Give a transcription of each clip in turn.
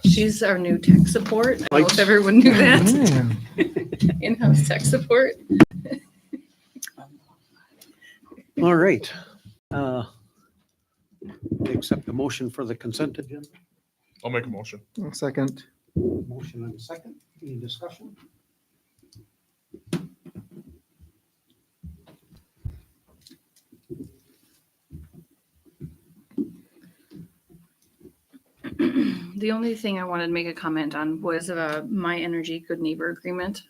She's our new tech support. I don't know if everyone knew that. In-house tech support. All right. Accept the motion for the consent agenda. I'll make a motion. Second. Motion and a second. Any discussion? The only thing I wanted to make a comment on was My Energy Good Neighbor Agreement.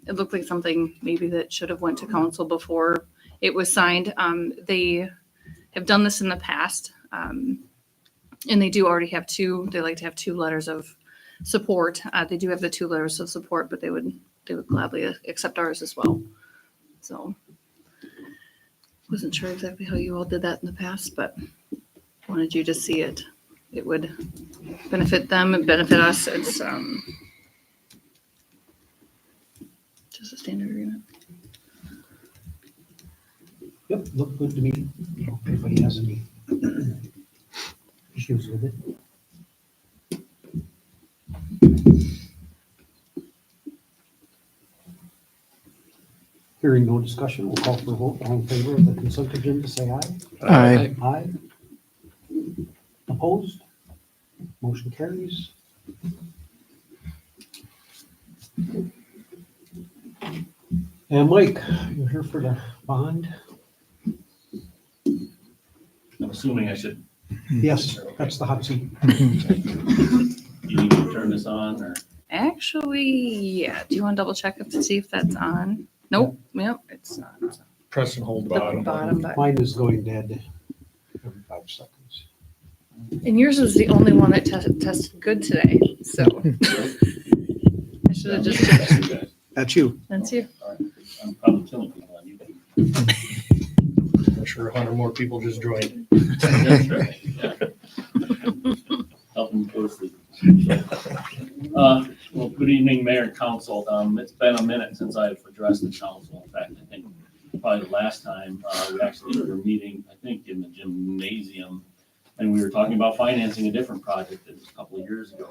It looked like something maybe that should have went to council before it was signed. They have done this in the past, and they do already have they like to have 2 letters of support. They do have the 2 letters of support, but they would gladly accept ours as well. So wasn't sure exactly how you all did that in the past, but wanted you to see it. It would benefit them and benefit us. It's just a standard agreement. Yep, looked good to me. If anybody has any issues with it. Hearing no discussion, we'll call for a vote. All in favor of the consent agenda, say aye. Aye. Aye. Opposed? Motion carries. And Mike, you're here for the bond? I'm assuming I should, Yes, that's the hot seat. you need to turn this on or? Actually, yeah. Do you want to double check to see if that's on? Nope. Yep, it's not. Press and hold The bottom. bottom button. Mine is going dead every 5 seconds. And yours was the only one that tested good today. So I should have just checked. That's you. That's you. I'm probably killing people on YouTube. I'm sure 100 more people just joined. That's right, yeah. Helping closely. Well, good evening, Mayor and Council. It's been a minute since I've addressed the council. In fact, I think probably the last time we actually were meeting, I think in the gymnasium, and we were talking about financing a different project that was a couple of years ago.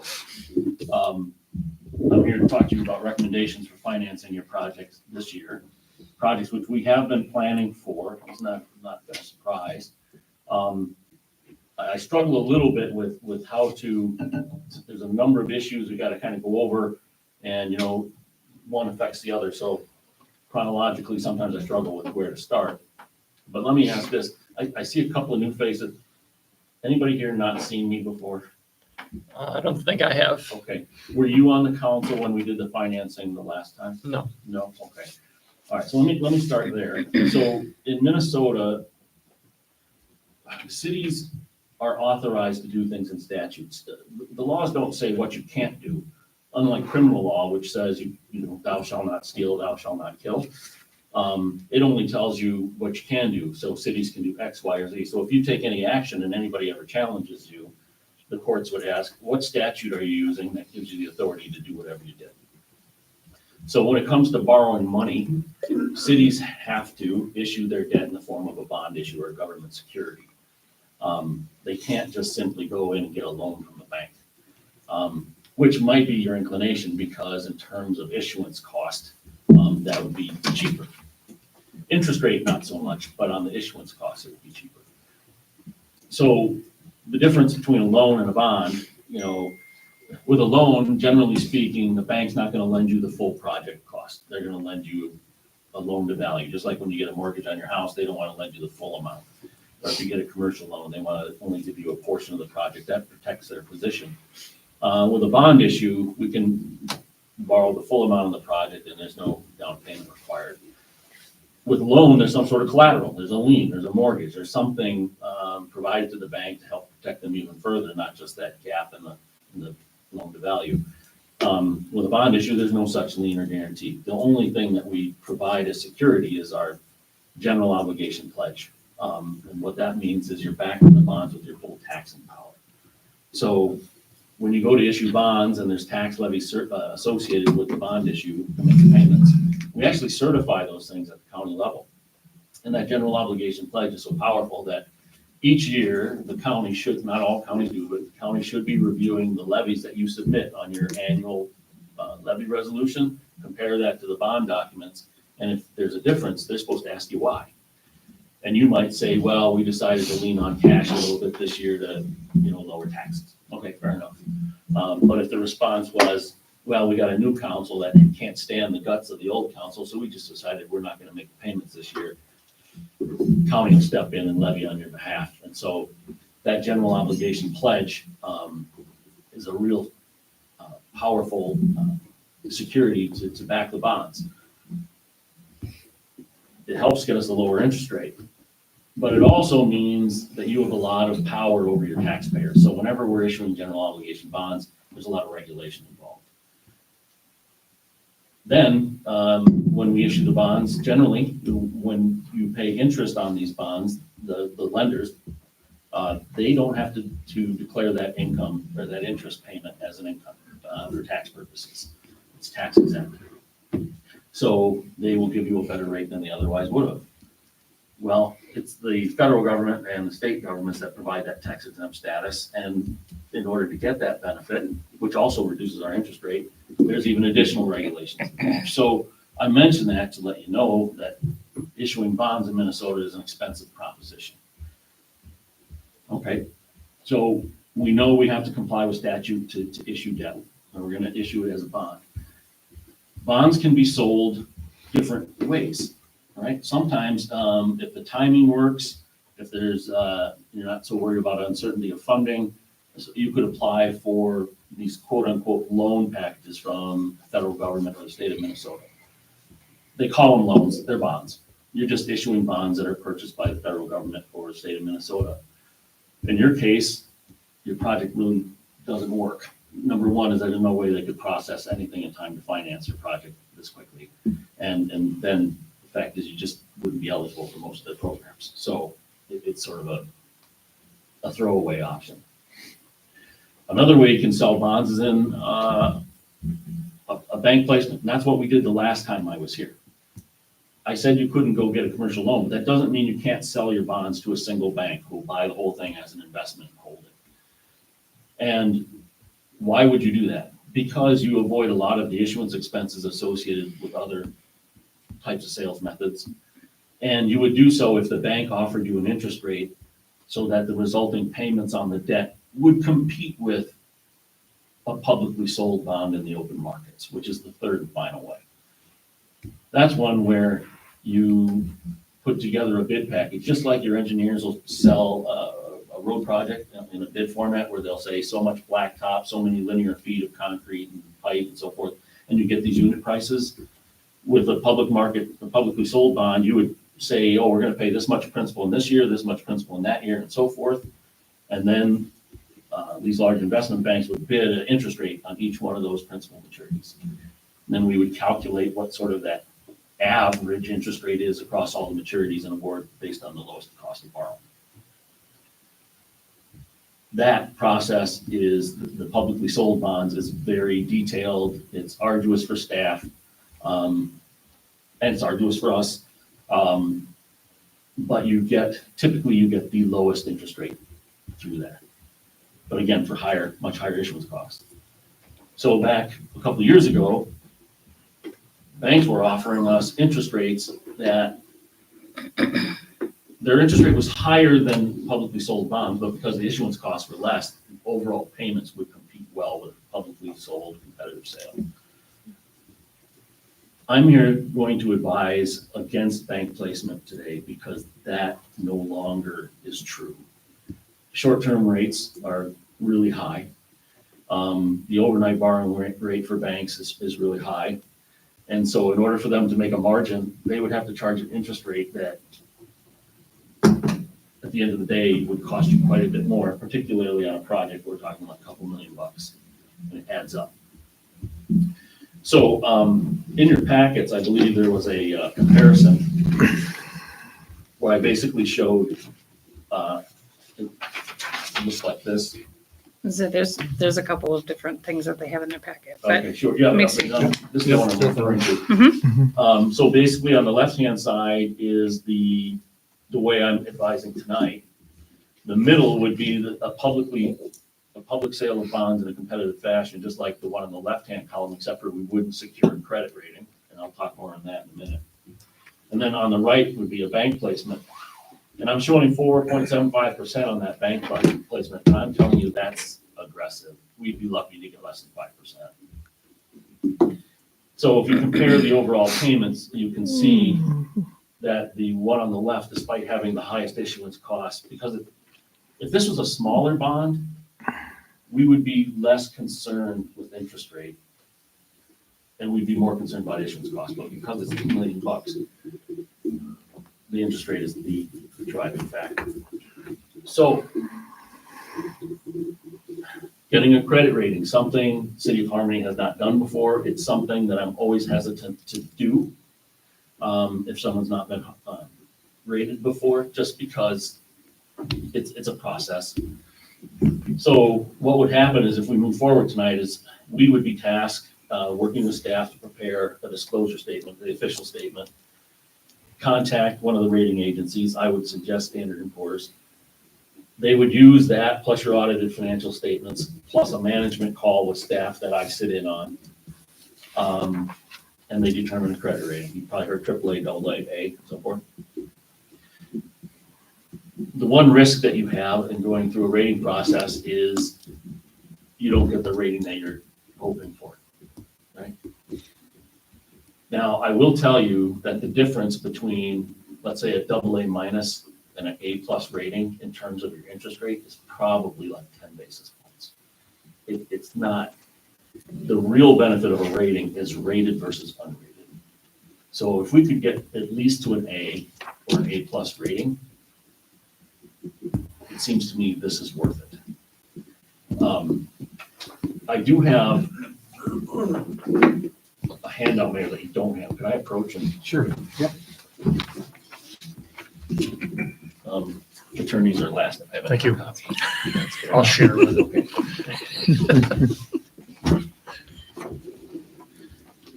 I'm here to talk to you about recommendations for financing your projects this year. Projects which we have been planning for. It's not been a surprise. I struggle a little bit with how to, there's a number of issues we got to kind of go over, and one affects the other. So chronologically, sometimes I struggle with where to start. But let me ask this. I see a couple of new faces. Anybody here not seen me before? I don't think I have. Okay. Were you on the council when we did the financing the last time? No. No? Okay. All right. So let me start there. So in Minnesota, cities are authorized to do things in statutes. The laws don't say what you can't do, unlike criminal law, which says thou shalt not steal, thou shalt not kill. It only tells you what you can do. So cities can do X, Y, or Z. So if you take any action and anybody ever challenges you, the courts would ask, what statute are you using that gives you the authority to do whatever you did? So when it comes to borrowing money, cities have to issue their debt in the form of a bond issue or government security. They can't just simply go in and get a loan from the bank, which might be your inclination because in terms of issuance cost, that would be cheaper. Interest rate, not so much, but on the issuance cost, it would be cheaper. So the difference between a loan and a bond, with a loan, generally speaking, the bank's not going to lend you the full project cost. They're going to lend you a loan to value, just like when you get a mortgage on your house, they don't want to lend you the full amount. Or if you get a commercial loan, they want to only give you a portion of the project. That protects their position. With a bond issue, we can borrow the full amount of the project and there's no down payment required. With a loan, there's some sort of collateral. There's a lien, there's a mortgage, there's something provided to the bank to help protect them even further, not just that gap in the loan to value. With a bond issue, there's no such lien or guarantee. The only thing that we provide as security is our general obligation pledge. And what that means is you're backing the bonds with your full taxing power. So when you go to issue bonds and there's tax levies associated with the bond issue to make the payments, we actually certify those things at the county level. And that general obligation pledge is so powerful that each year, the county should, not all counties do, but the county should be reviewing the levies that you submit on your annual levy resolution, compare that to the bond documents, and if there's a difference, they're supposed to ask you why. And you might say, well, we decided to lean on cash a little bit this year to, lower taxes. Okay, fair enough. But if the response was, well, we got a new council that can't stand the guts of the old council, so we just decided we're not gonna make payments this year, county will step in and levy on your behalf. And so that general obligation pledge is a real powerful security to back the bonds. It helps get us a lower interest rate, but it also means that you have a lot of power over your taxpayers. So whenever we're issuing general obligation bonds, there's a lot of regulation involved. Then, when we issue the bonds, generally, when you pay interest on these bonds, the lenders, they don't have to declare that income or that interest payment as an income for tax purposes. It's tax exempt. So they will give you a better rate than they otherwise would have. Well, it's the federal government and the state governments that provide that tax exempt status. And in order to get that benefit, which also reduces our interest rate, there's even additional regulations. So I mention that to let you know that issuing bonds in Minnesota is an expensive proposition. Okay, so we know we have to comply with statute to issue debt, and we're gonna issue it as a bond. Bonds can be sold different ways, right? Sometimes, if the timing works, if there's, you're not so worried about uncertainty of funding, so you could apply for these quote unquote loan packages from the federal government or the state of Minnesota. They call them loans, they're bonds. You're just issuing bonds that are purchased by the federal government or the state of Minnesota. In your case, your project really doesn't work. Number one is there's no way they could process anything in time to finance your project this quickly. And then the fact is you just wouldn't be eligible for most of the programs. So it's sort of a throwaway option. Another way you can sell bonds is in a bank placement. And that's what we did the last time I was here. I said you couldn't go get a commercial loan, but that doesn't mean you can't sell your bonds to a single bank who will buy the whole thing as an investment and hold it. And why would you do that? Because you avoid a lot of the issuance expenses associated with other types of sales methods. And you would do so if the bank offered you an interest rate so that the resulting payments on the debt would compete with a publicly sold bond in the open markets, which is the third and final way. That's one where you put together a bid package, just like your engineers will sell a road project in a bid format where they'll say so much blacktop, so many linear feet of concrete and pipe and so forth, and you get these unit prices. With a public market, a publicly sold bond, you would say, oh, we're gonna pay this much principal in this year, this much principal in that year, and so forth. And then these large investment banks would bid an interest rate on each one of those principal maturities. And then we would calculate what sort of that average interest rate is across all the maturities in a board based on the lowest cost of borrowing. That process is, the publicly sold bonds is very detailed, it's arduous for staff, and it's arduous for us. But typically you get the lowest interest rate through that. But again, for much higher issuance costs. So back a couple of years ago, banks were offering us interest rates that their interest rate was higher than publicly sold bonds, but because the issuance costs were less, overall payments would compete well with publicly sold competitive sale. I'm here going to advise against bank placement today because that no longer is true. Short-term rates are really high. The overnight borrowing rate for banks is really high. And so in order for them to make a margin, they would have to charge an interest rate that at the end of the day would cost you quite a bit more, particularly on a project we're talking about a couple $1 million, and it adds up. So in your packets, I believe there was a comparison where I basically showed, it looks like this. So there's a couple of different things that they have in their packet, but Okay, sure, yeah. Makes This is the one I'm referring to. So basically on the left-hand side is the way I'm advising tonight. The middle would be a public sale of bonds in a competitive fashion, just like the one on the left-hand column, except for we wouldn't secure a credit rating, and I'll talk more on that in a minute. And then on the right would be a bank placement, and I'm showing 4.75% on that bank placement, and I'm telling you that's aggressive. We'd be lucky to get less than 5%. So if you compare the overall payments, you can see that the one on the left, despite having the highest issuance cost, because if this was a smaller bond, we would be less concerned with interest rate, and we'd be more concerned about issuance cost. But because it's $2 million, the interest rate is the driving factor. So, getting a credit rating, something City of Harmony has not done before. It's something that I'm always hesitant to do if someone's not been rated before, just because it's a process. So what would happen is if we move forward tonight is we would be tasked working with staff to prepare a disclosure statement, the official statement, contact one of the rating agencies. I would suggest Standard & Poor's. They would use that plus your audited financial statements, plus a management call with staff that I sit in on. And they determine a credit rating. You probably heard AAA, AA, A, so forth. The one risk that you have in going through a rating process is you don't get the rating that you're hoping for, right? Now, I will tell you that the difference between, let's say, a AA- and an A+ rating in terms of your interest rate is probably like 10 basis points. It's not, the real benefit of a rating is rated versus unrated. So if we could get at least to an A or an A+ rating, it seems to me this is worth it. I do have a handout there that you don't have. Can I approach and Sure. Yep. attorneys are last? I have a Thank you. copy. I'll share with Okay.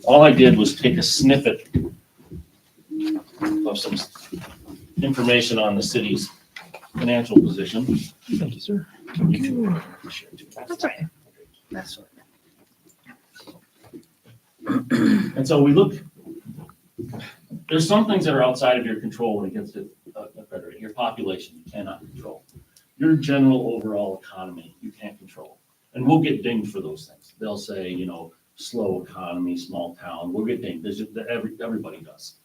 All I did was take a snippet of some information on the city's financial position. Thank you, sir. You can share too. That's okay. That's what. And so we look, there's some things that are outside of your control when it gets to a credit rating. Your population, you cannot control. Your general overall economy, you can't control. And we'll get dinged for those things. They'll say, slow economy, small town, we'll get dinged. Everybody does.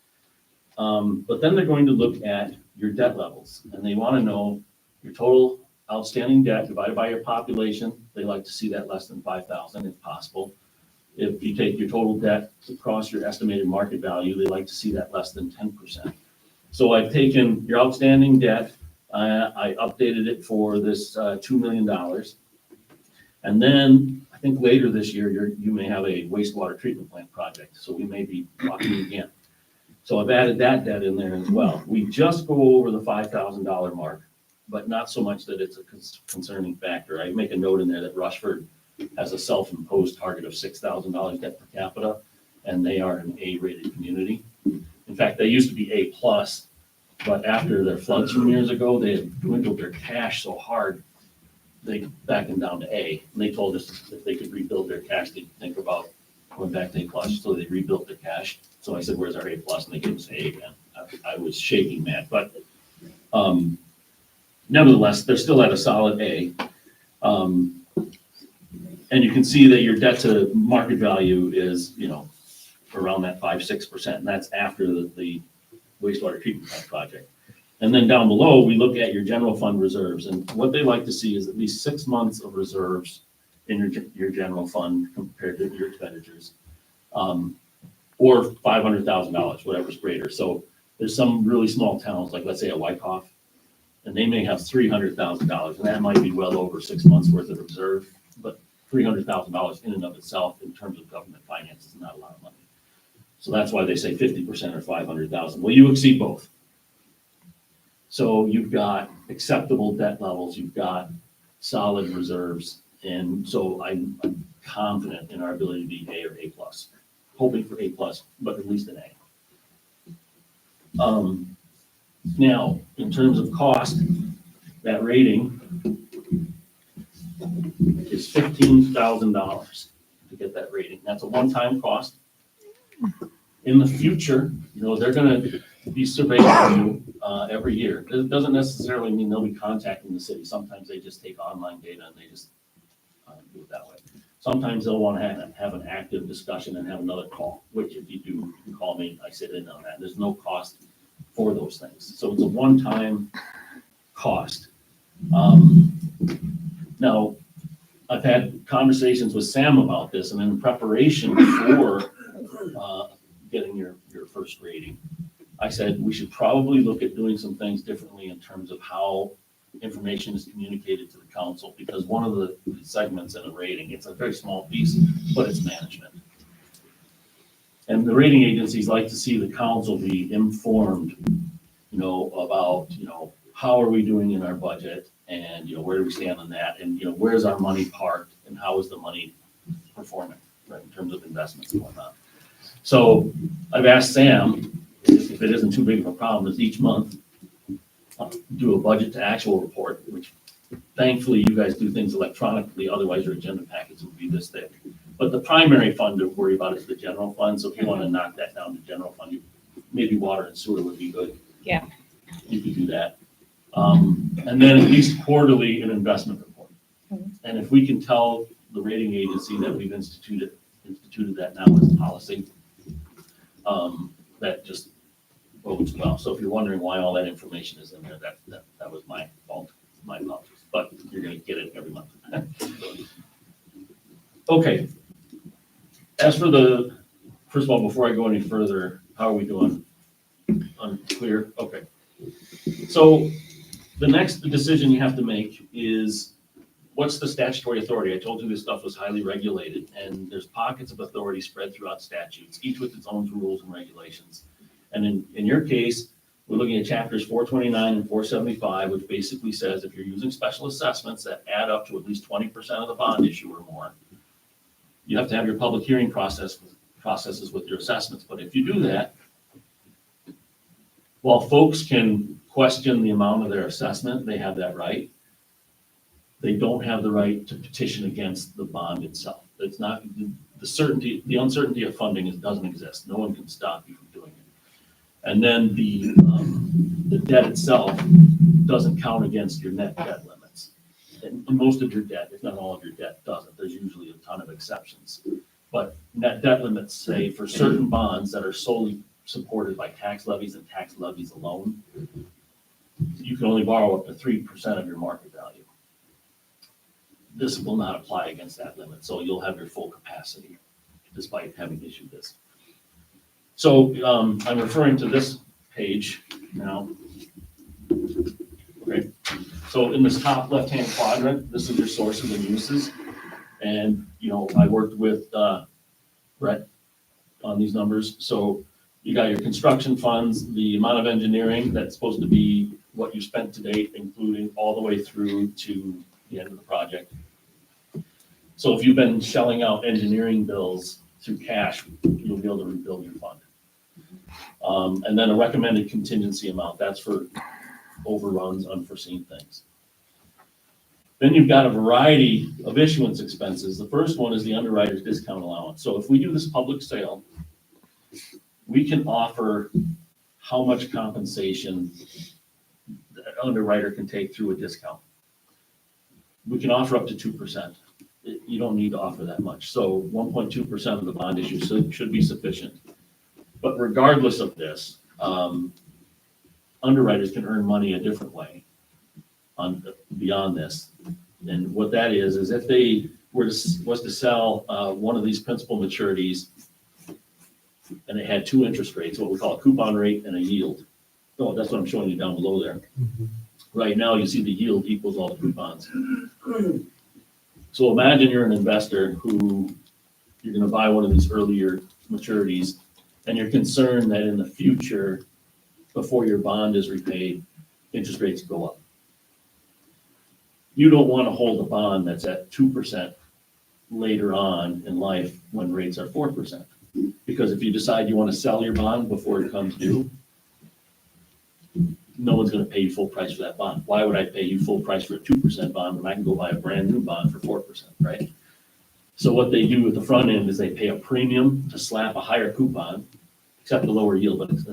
But then they're going to look at your debt levels, and they want to know your total outstanding debt divided by your population. They like to see that less than 5,000 if possible. If you take your total debt across your estimated market value, they like to see that less than 10%. So I've taken your outstanding debt, I updated it for this $2 million. And then I think later this year, you may have a wastewater treatment plant project, so we may be talking again. So I've added that debt in there as well. We just go over the $5,000 mark, but not so much that it's a concerning factor. I make a note in there that Rushford has a self-imposed target of $6,000 debt per capita, and they are an A-rated community. In fact, they used to be A+, but after their floods from years ago, they had dwindled their cash so hard, they backed them down to A. And they told us if they could rebuild their cash, they'd think about going back to A+, so they rebuilt their cash. So I said, where's our A+? And they gave us A again. I was shaking mad, but nevertheless, they're still at a solid A. And you can see that your debt to market value is, around that 5-6%, and that's after the wastewater treatment plant project. And then down below, we look at your general fund reserves, and what they like to see is at least 6 months of reserves in your general fund compared to your expenditures, or $500,000, whatever's greater. So there's some really small towns, like let's say a Wyckoff, and they may have $300,000, and that might be well over 6 months worth of reserve, but $300,000 in and of itself in terms of government finances is not a lot of money. So that's why they say 50% or 500,000. Well, you exceed both. So you've got acceptable debt levels, you've got solid reserves, and so I'm confident in our ability to be A or A+, hoping for A+, but at least an A. Now, in terms of cost, that rating is $15,000 to get that rating. That's a one-time cost. In the future, they're gonna be surveying you, every year. It doesn't necessarily mean they'll be contacting the city. Sometimes they just take online data and they just do it that way. Sometimes they'll want to have an active discussion and have another call, which if you do, you can call me, I sit in on that. There's no cost for those things. So it's a one-time cost. Now, I've had conversations with Sam about this, and in preparation for getting your first rating, I said we should probably look at doing some things differently in terms of how information is communicated to the council, because one of the segments in a rating, it's a very small piece, but it's management. And the rating agencies like to see the council be informed, about, how are we doing in our budget, and, where do we stand on that, and, where's our money parked, and how is the money performing, right, in terms of investments and whatnot. So I've asked Sam, if it isn't too big of a problem, is each month do a budget to actual report, which thankfully you guys do things electronically, otherwise your agenda packets would be this thick. But the primary fund to worry about is the general fund, so if you want to knock that down to general fund, maybe water and sewer would be good. Yeah. You could do that. And then at least quarterly an investment report. And if we can tell the rating agency that we've instituted that now as a policy, that just bodes well. So if you're wondering why all that information is in there, that was my fault, my apologies, but you're gonna get it every month. Okay. As for first of all, before I go any further, how are we doing? Unclear? Okay. So the next decision you have to make is, what's the statutory authority? I told you this stuff was highly regulated, and there's pockets of authority spread throughout statutes, each with its own rules and regulations. And in your case, we're looking at chapters 429 and 475, which basically says if you're using special assessments that add up to at least 20% of the bond issue or more, you have to have your public hearing processes with your assessments. But if you do that, while folks can question the amount of their assessment, they have that right. They don't have the right to petition against the bond itself. It's not the uncertainty of funding doesn't exist. No one can stop you from doing it. And then the debt itself doesn't count against your net debt limits. And most of your debt, if not all of your debt, doesn't. There's usually a ton of exceptions. But net debt limits say for certain bonds that are solely supported by tax levies and tax levies alone, you can only borrow up to 3% of your market value. This will not apply against that limit, so you'll have your full capacity despite having issued this. So I'm referring to this page now. Okay, so in this top left-hand quadrant, this is your sources and uses. And, I worked with Brett on these numbers. So you got your construction funds, the amount of engineering that's supposed to be what you spent to date, including all the way through to the end of the project. So if you've been shelling out engineering bills through cash, you'll be able to rebuild your fund. And then a recommended contingency amount, that's for overruns, unforeseen things. Then you've got a variety of issuance expenses. The first one is the underwriter's discount allowance. So if we do this public sale, we can offer how much compensation the underwriter can take through a discount. We can offer up to 2%. You don't need to offer that much. So 1.2% of the bond issue should be sufficient. But regardless of this, underwriters can earn money a different way beyond this. And what that is if they was to sell one of these principal maturities and it had two interest rates, what we call a coupon rate and a yield. Oh, that's what I'm showing you down below there. Right now, you see the yield equals all the coupons. So imagine you're an investor who you're going to buy one of these earlier maturities, and you're concerned that in the future, before your bond is repaid, interest rates go up. You don't want to hold a bond that's at 2% later on in life when rates are 4%. Because if you decide you want to sell your bond before it comes due, no one's gonna pay you full price for that bond. Why would I pay you full price for a 2% bond when I can go buy a brand new bond for 4%, right? So what they do at the front end is they pay a premium to slap a higher coupon, except the lower yield, but it's,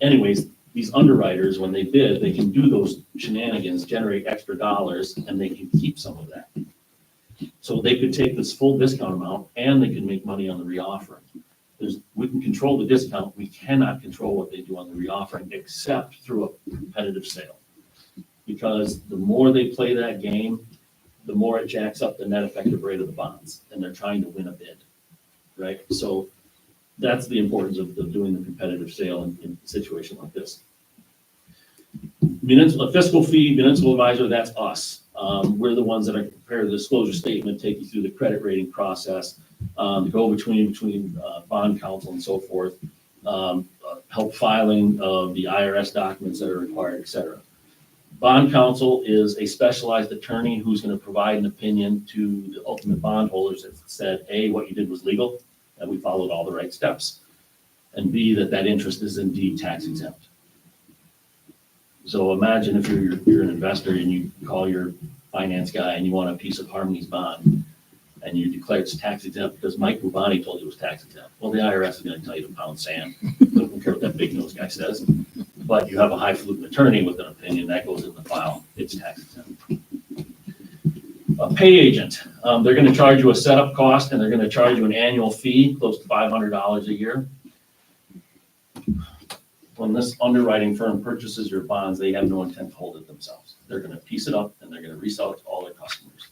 anyways, these underwriters, when they bid, they can do those shenanigans, generate extra dollars, and they can keep some of that. So they could take this full discount amount and they can make money on the reoffering. We can control the discount, we cannot control what they do on the reoffering, except through a competitive sale. Because the more they play that game, the more it jacks up the net effective rate of the bonds, and they're trying to win a bid, right? So that's the importance of doing the competitive sale in a situation like this. Municipal fiscal fee, municipal advisor, that's us. We're the ones that are prepare the disclosure statement, take you through the credit rating process, the go-between bond counsel and so forth, help filing of the IRS documents that are required, et cetera. Bond counsel is a specialized attorney who's going to provide an opinion to the ultimate bondholders that said, A, what you did was legal, that we followed all the right steps, and B, that interest is indeed tax exempt. So imagine if you're an investor and you call your finance guy and you want a piece of Harmony's bond, and you declare it's tax exempt because Mike Bubani told you it was tax exempt. Well, the IRS is going to tell you to pound sand. Don't care what that big nose guy says. But you have a highfalutin attorney with an opinion that goes in the file. It's tax exempt. A pay agent, they're going to charge you a setup cost and they're going to charge you an annual fee close to $500 a year. When this underwriting firm purchases your bonds, they have no intent to hold it themselves. They're going to piece it up and they're going to resell it to all their customers.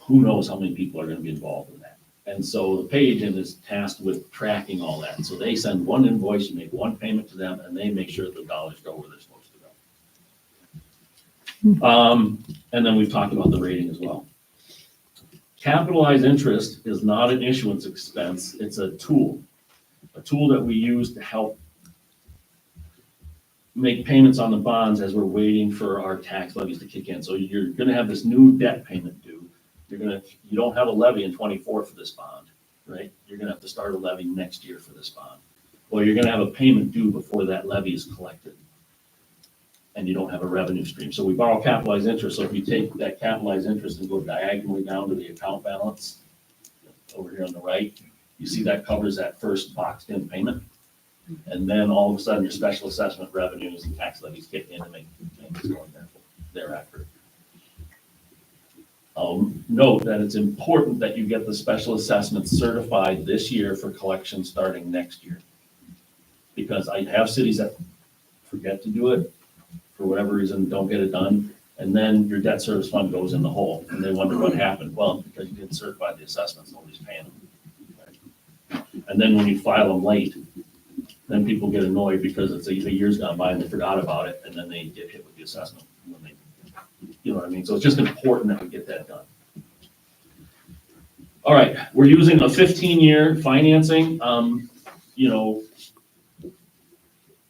Who knows how many people are going to be involved in that? And so the pay agent is tasked with tracking all that. So they send one invoice, you make one payment to them, and they make sure the dollars go where they're supposed to go. And then we've talked about the rating as well. Capitalized interest is not an issuance expense. It's a tool that we use to help make payments on the bonds as we're waiting for our tax levies to kick in. So you're going to have this new debt payment due. You don't have a levy in 24 for this bond, right? You're gonna have to start a levy next year for this bond. Well, you're gonna have a payment due before that levy is collected. And you don't have a revenue stream. So we borrow capitalized interest. So if you take that capitalized interest and go diagonally down to the account balance over here on the right, you see that covers that first boxed in payment. And then all of a sudden your special assessment revenues and tax levies kick in and make payments going thereafter. Note that it's important that you get the special assessment certified this year for collection starting next year. Because I have cities that forget to do it, for whatever reason, don't get it done, and then your debt service fund goes in the hole, and they wonder what happened. Well, because you didn't certify the assessments, nobody's paying them. And then when you file them late, then people get annoyed because it's a year's gone by and they forgot about it, and then they get hit with the assessment. You know what I mean? So it's just important that we get that done. All right, we're using a 15-year financing.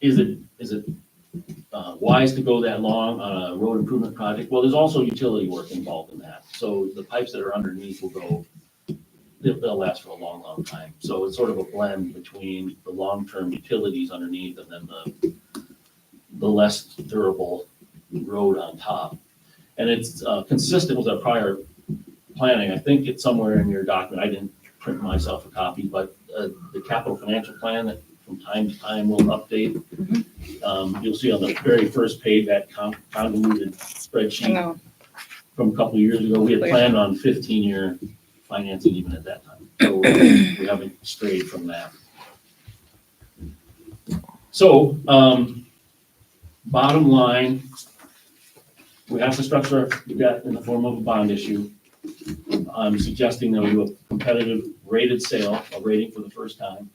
Is it wise to go that long on a road improvement project? Well, there's also utility work involved in that. So the pipes that are underneath will go, they'll last for a long, long time. So it's sort of a blend between the long-term utilities underneath and then the less durable road on top. And it's consistent with our prior planning. I think it's somewhere in your document. I didn't print myself a copy, but the capital financial plan that from time to time we'll update. You'll see on the very first page that convoluted spreadsheet from a couple of years ago. We had planned on 15-year financing even at that time. So we haven't strayed from that. So bottom line, we have to structure our debt in the form of a bond issue. I'm suggesting that we do a competitive rated sale, a rating for the first time.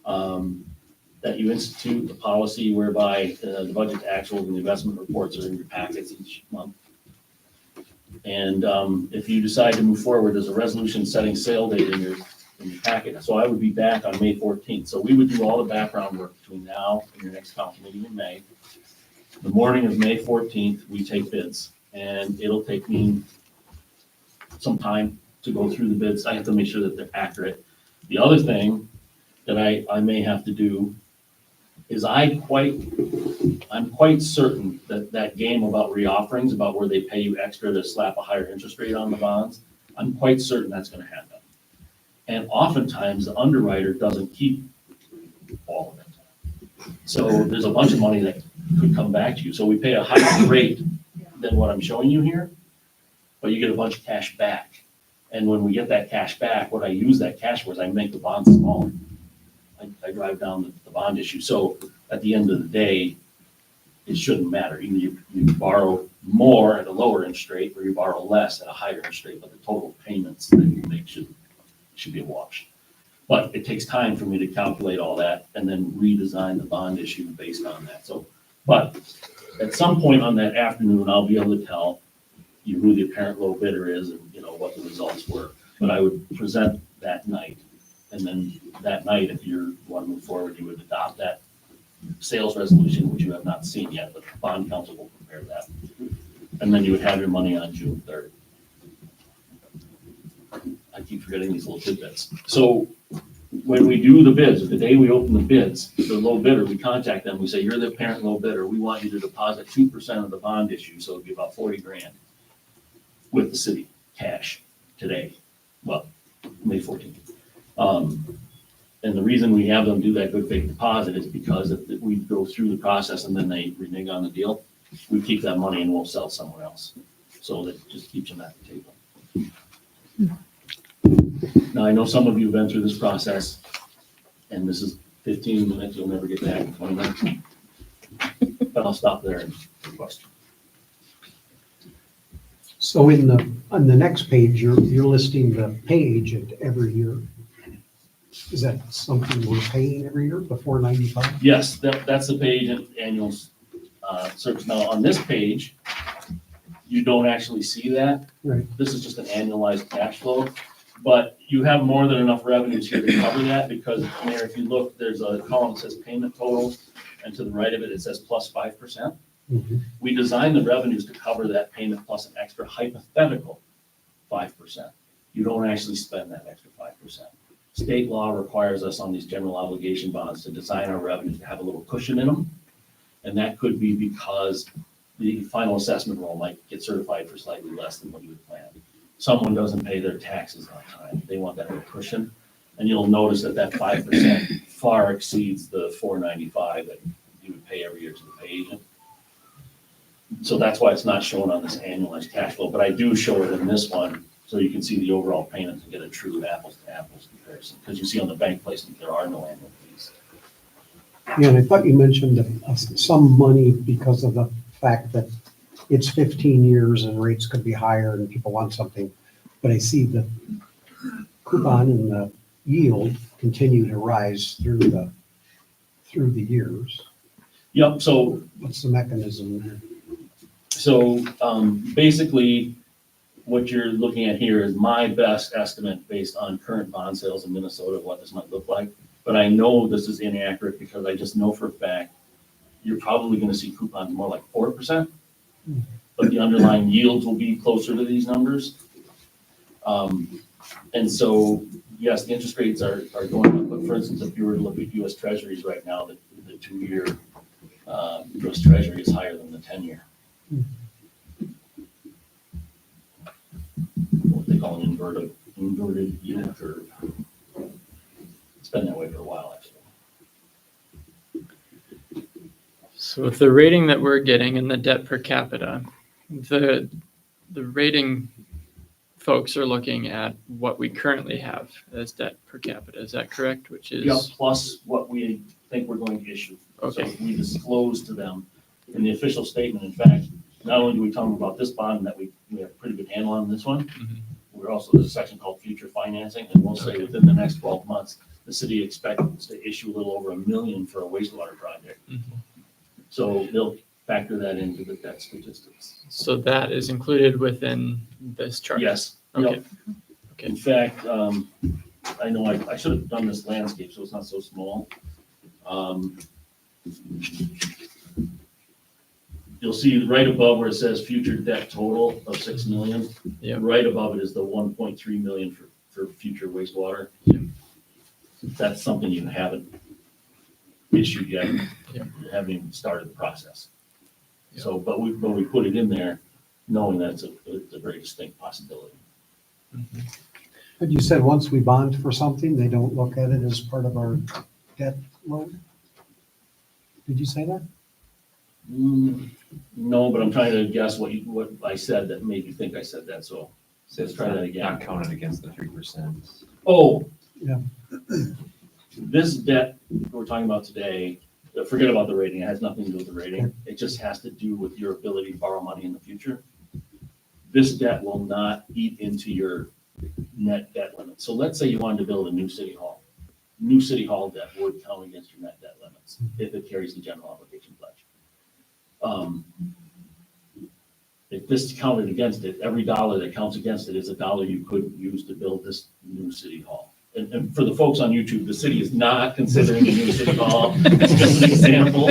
That you institute a policy whereby the budget to actual and the investment reports are in your packets each month. And if you decide to move forward, there's a resolution setting sale date in your packet. So I would be back on May 14th. So we would do all the background work between now and your next council meeting in May. The morning of May 14th, we take bids, and it'll take me some time to go through the bids. I have to make sure that they're accurate. The other thing that I may have to do is I'm quite certain that that game about reofferings, about where they pay you extra to slap a higher interest rate on the bonds, I'm quite certain that's gonna happen. And oftentimes, the underwriter doesn't keep all of it. So there's a bunch of money that could come back to you. So we pay a higher rate than what I'm showing you here, but you get a bunch of cash back. And when we get that cash back, what I use that cash for is I make the bonds smaller. I drive down the bond issue. So at the end of the day, it shouldn't matter. Either you borrow more at a lower interest rate or you borrow less at a higher interest rate, but the total payments that you make should be a wash. But it takes time for me to calculate all that and then redesign the bond issue based on that. So, but at some point on that afternoon, I'll be able to tell you who the apparent low bidder is and, you know, what the results were. But I would present that night. And then that night, if you want to move forward, you would adopt that sales resolution, which you have not seen yet, but the bond council will prepare that. And then you would have your money on June 3rd. I keep forgetting these little tidbits. So when we do the bids, the day we open the bids, the low bidder, we contact them, we say, you're the apparent low bidder, we want you to deposit 2% of the bond issue, so it'd be about 40 grand with the city, cash, today, well, May 14th. And the reason we have them do that good faith deposit is because if we go through the process and then they renege on the deal, we keep that money and we'll sell somewhere else. So that just keeps them at the table. Now, I know some of you have been through this process, and this is 15 minutes, you'll never get back in 20 minutes. But I'll stop there and question. So on the next page, you're listing the pay agent every year. Is that something we're paying every year, the $495? Yes, that's the page and annual service. Now, on this page, you don't actually see that. Right. This is just an annualized cash flow, but you have more than enough revenues here to cover that, because there, if you look, there's a column that says payment totals, and to the right of it, it says plus 5%. Mhm. We designed the revenues to cover that payment plus an extra hypothetical 5%. You don't actually spend that extra 5%. State law requires us on these general obligation bonds to design our revenues to have a little cushion in them. And that could be because the final assessment roll might get certified for slightly less than what you would plan. Someone doesn't pay their taxes on time. They want that little cushion. And you'll notice that that 5% far exceeds the $495 that you would pay every year to the pay agent. So that's why it's not shown on this annualized cash flow, but I do show it in this one, so you can see the overall payment to get a true apples to apples comparison. Because you see on the bank placement, there are no annual fees. Yeah, and I thought you mentioned some money because of the fact that it's 15 years and rates could be higher and people want something. But I see the coupon and the yield continue to rise through the years. Yep, so What's the mechanism there? So basically, what you're looking at here is my best estimate based on current bond sales in Minnesota, what this might look like. But I know this is inaccurate because I just know for a fact, you're probably gonna see coupons more like 4%. But the underlying yields will be closer to these numbers. And so, yes, the interest rates are going up. But for instance, if you were to look at US Treasuries right now, the 2-year US Treasury is higher than the 10-year. What they call an inverted yield curve. It's been that way for a while, actually. So with the rating that we're getting and the debt per capita, the rating folks are looking at what we currently have as debt per capita. Is that correct? Which is Yeah, plus what we think we're going to issue. Okay. So we disclose to them in the official statement. In fact, not only do we tell them about this bond that we have a pretty good handle on this one, Mhm. we're also, there's a section called future financing, and we'll say Okay. within the next 12 months, the city expects to issue a little over $1 million for a wastewater project. Mhm. So they'll factor that into the debt statistics. So that is included within this chart. Yes. Okay. Yep. Okay. In fact, I know I should have done this landscape so it's not so small. You'll see right above where it says future debt total of 6 million. Yep. Right above it is the 1.3 million for future wastewater. Yep. That's something you haven't issued yet. Yeah. Haven't even started the process. So, but we put it in there knowing that it's a very distinct possibility. But you said once we bond for something, they don't look at it as part of our debt load? Did you say that? No, but I'm trying to guess what I said that made you think I said that, so. So Let's try that again. Not counted against the 3%. Oh. Yeah. This debt we're talking about today, forget about the rating, it has nothing to do with the rating. Okay. It just has to do with your ability to borrow money in the future. This debt will not eat into your net debt limit. So let's say you wanted to build a new city hall. New city hall debt would count against your net debt limits if it carries the general obligation pledge. If this counted against it, every dollar that counts against it is a dollar you could use to build this new city hall. And for the folks on YouTube, the city is not considering a new city hall. It's just an example.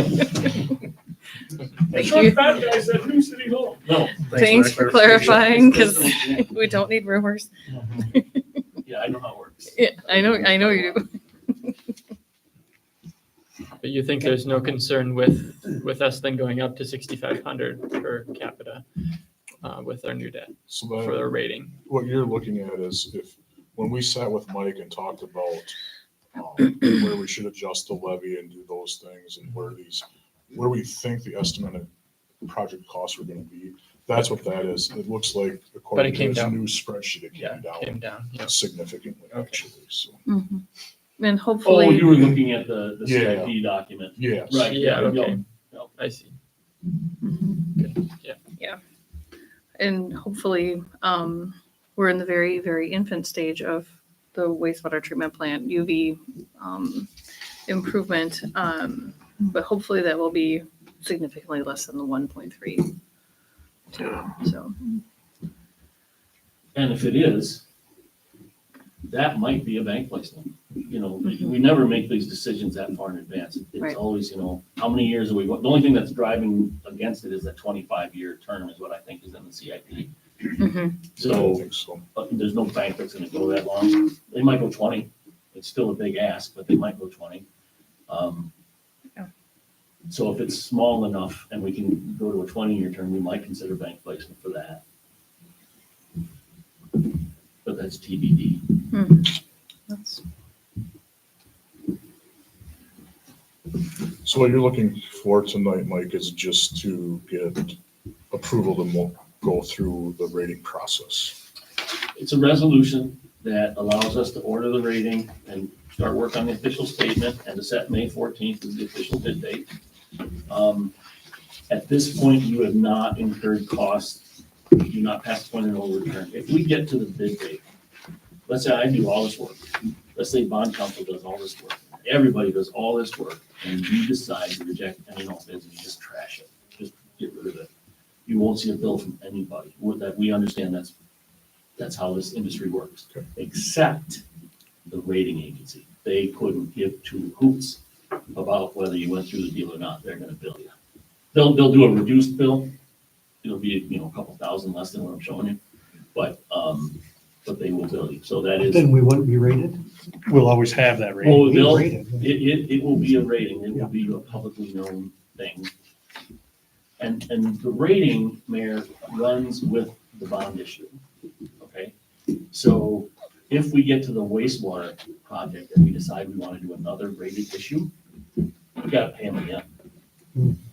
Thank Short you. fat guy said new city hall. No. Thanks for clarifying, because we don't need rumors. Yeah, I know how it works. Yeah, I know you do. But you think there's no concern with us then going up to 6,500 per capita with our new debt So for then, our rating? what you're looking at is if, when we sat with Mike and talked about where we should adjust the levy and do those things and where we think the estimated project costs were gonna be, that's what that is. It looks like according to came this down. new spreadsheet, it Yeah, came came down down. Yeah. significantly, Okay. actually, so. Mhm. And Oh, hopefully. you were looking at the Yeah. CIP document. Yes. Right. Yeah, yeah, okay. no. I see. And hopefully, we're in the very, very infant stage of the wastewater treatment plant UV improvement. But hopefully that will be significantly less than the 1.3. So, And if it is, that might be a bank placement. You know, we never make these decisions that far in advance. Right. It's always, how many years are we, the only thing that's driving against it is that 25-year term is what I think is in the CIP. mhm. I So think so. there's no bank that's gonna go that long. They might go 20. It's still a big ask, but they might go 20. Yeah. So if it's small enough and we can go to a 20-year term, we might consider bank placement for that. But that's TBD. That's, So what you're looking for tonight, Mike, is just to get approval to go through the rating process. It's a resolution that allows us to order the rating and start work on the official statement and to set May 14th as the official bid date. At this point, you have not incurred costs, you do not pass the point of no return. If we get to the bid date, let's say I do all this work, let's say bond counsel does all this work, everybody does all this work, and you decide to reject any and all bids and you just trash it, just get rid of it. You won't see a bill from anybody. With that, we understand that's how this industry works, Okay. except the rating agency. They couldn't give two hoots about whether you went through the deal or not. They're gonna bill you. They'll do a reduced bill. It'll be, a couple thousand less than what I'm showing you, but they will bill you. So that is, Then we wouldn't be rated? We'll always have that rating. oh, Be they'll, rated. it will be a rating. It Yeah. will be a publicly known thing. And the rating, Mayor, runs with the bond issue, okay? So if we get to the wastewater project and we decide we want to do another rated issue, we gotta pay them again.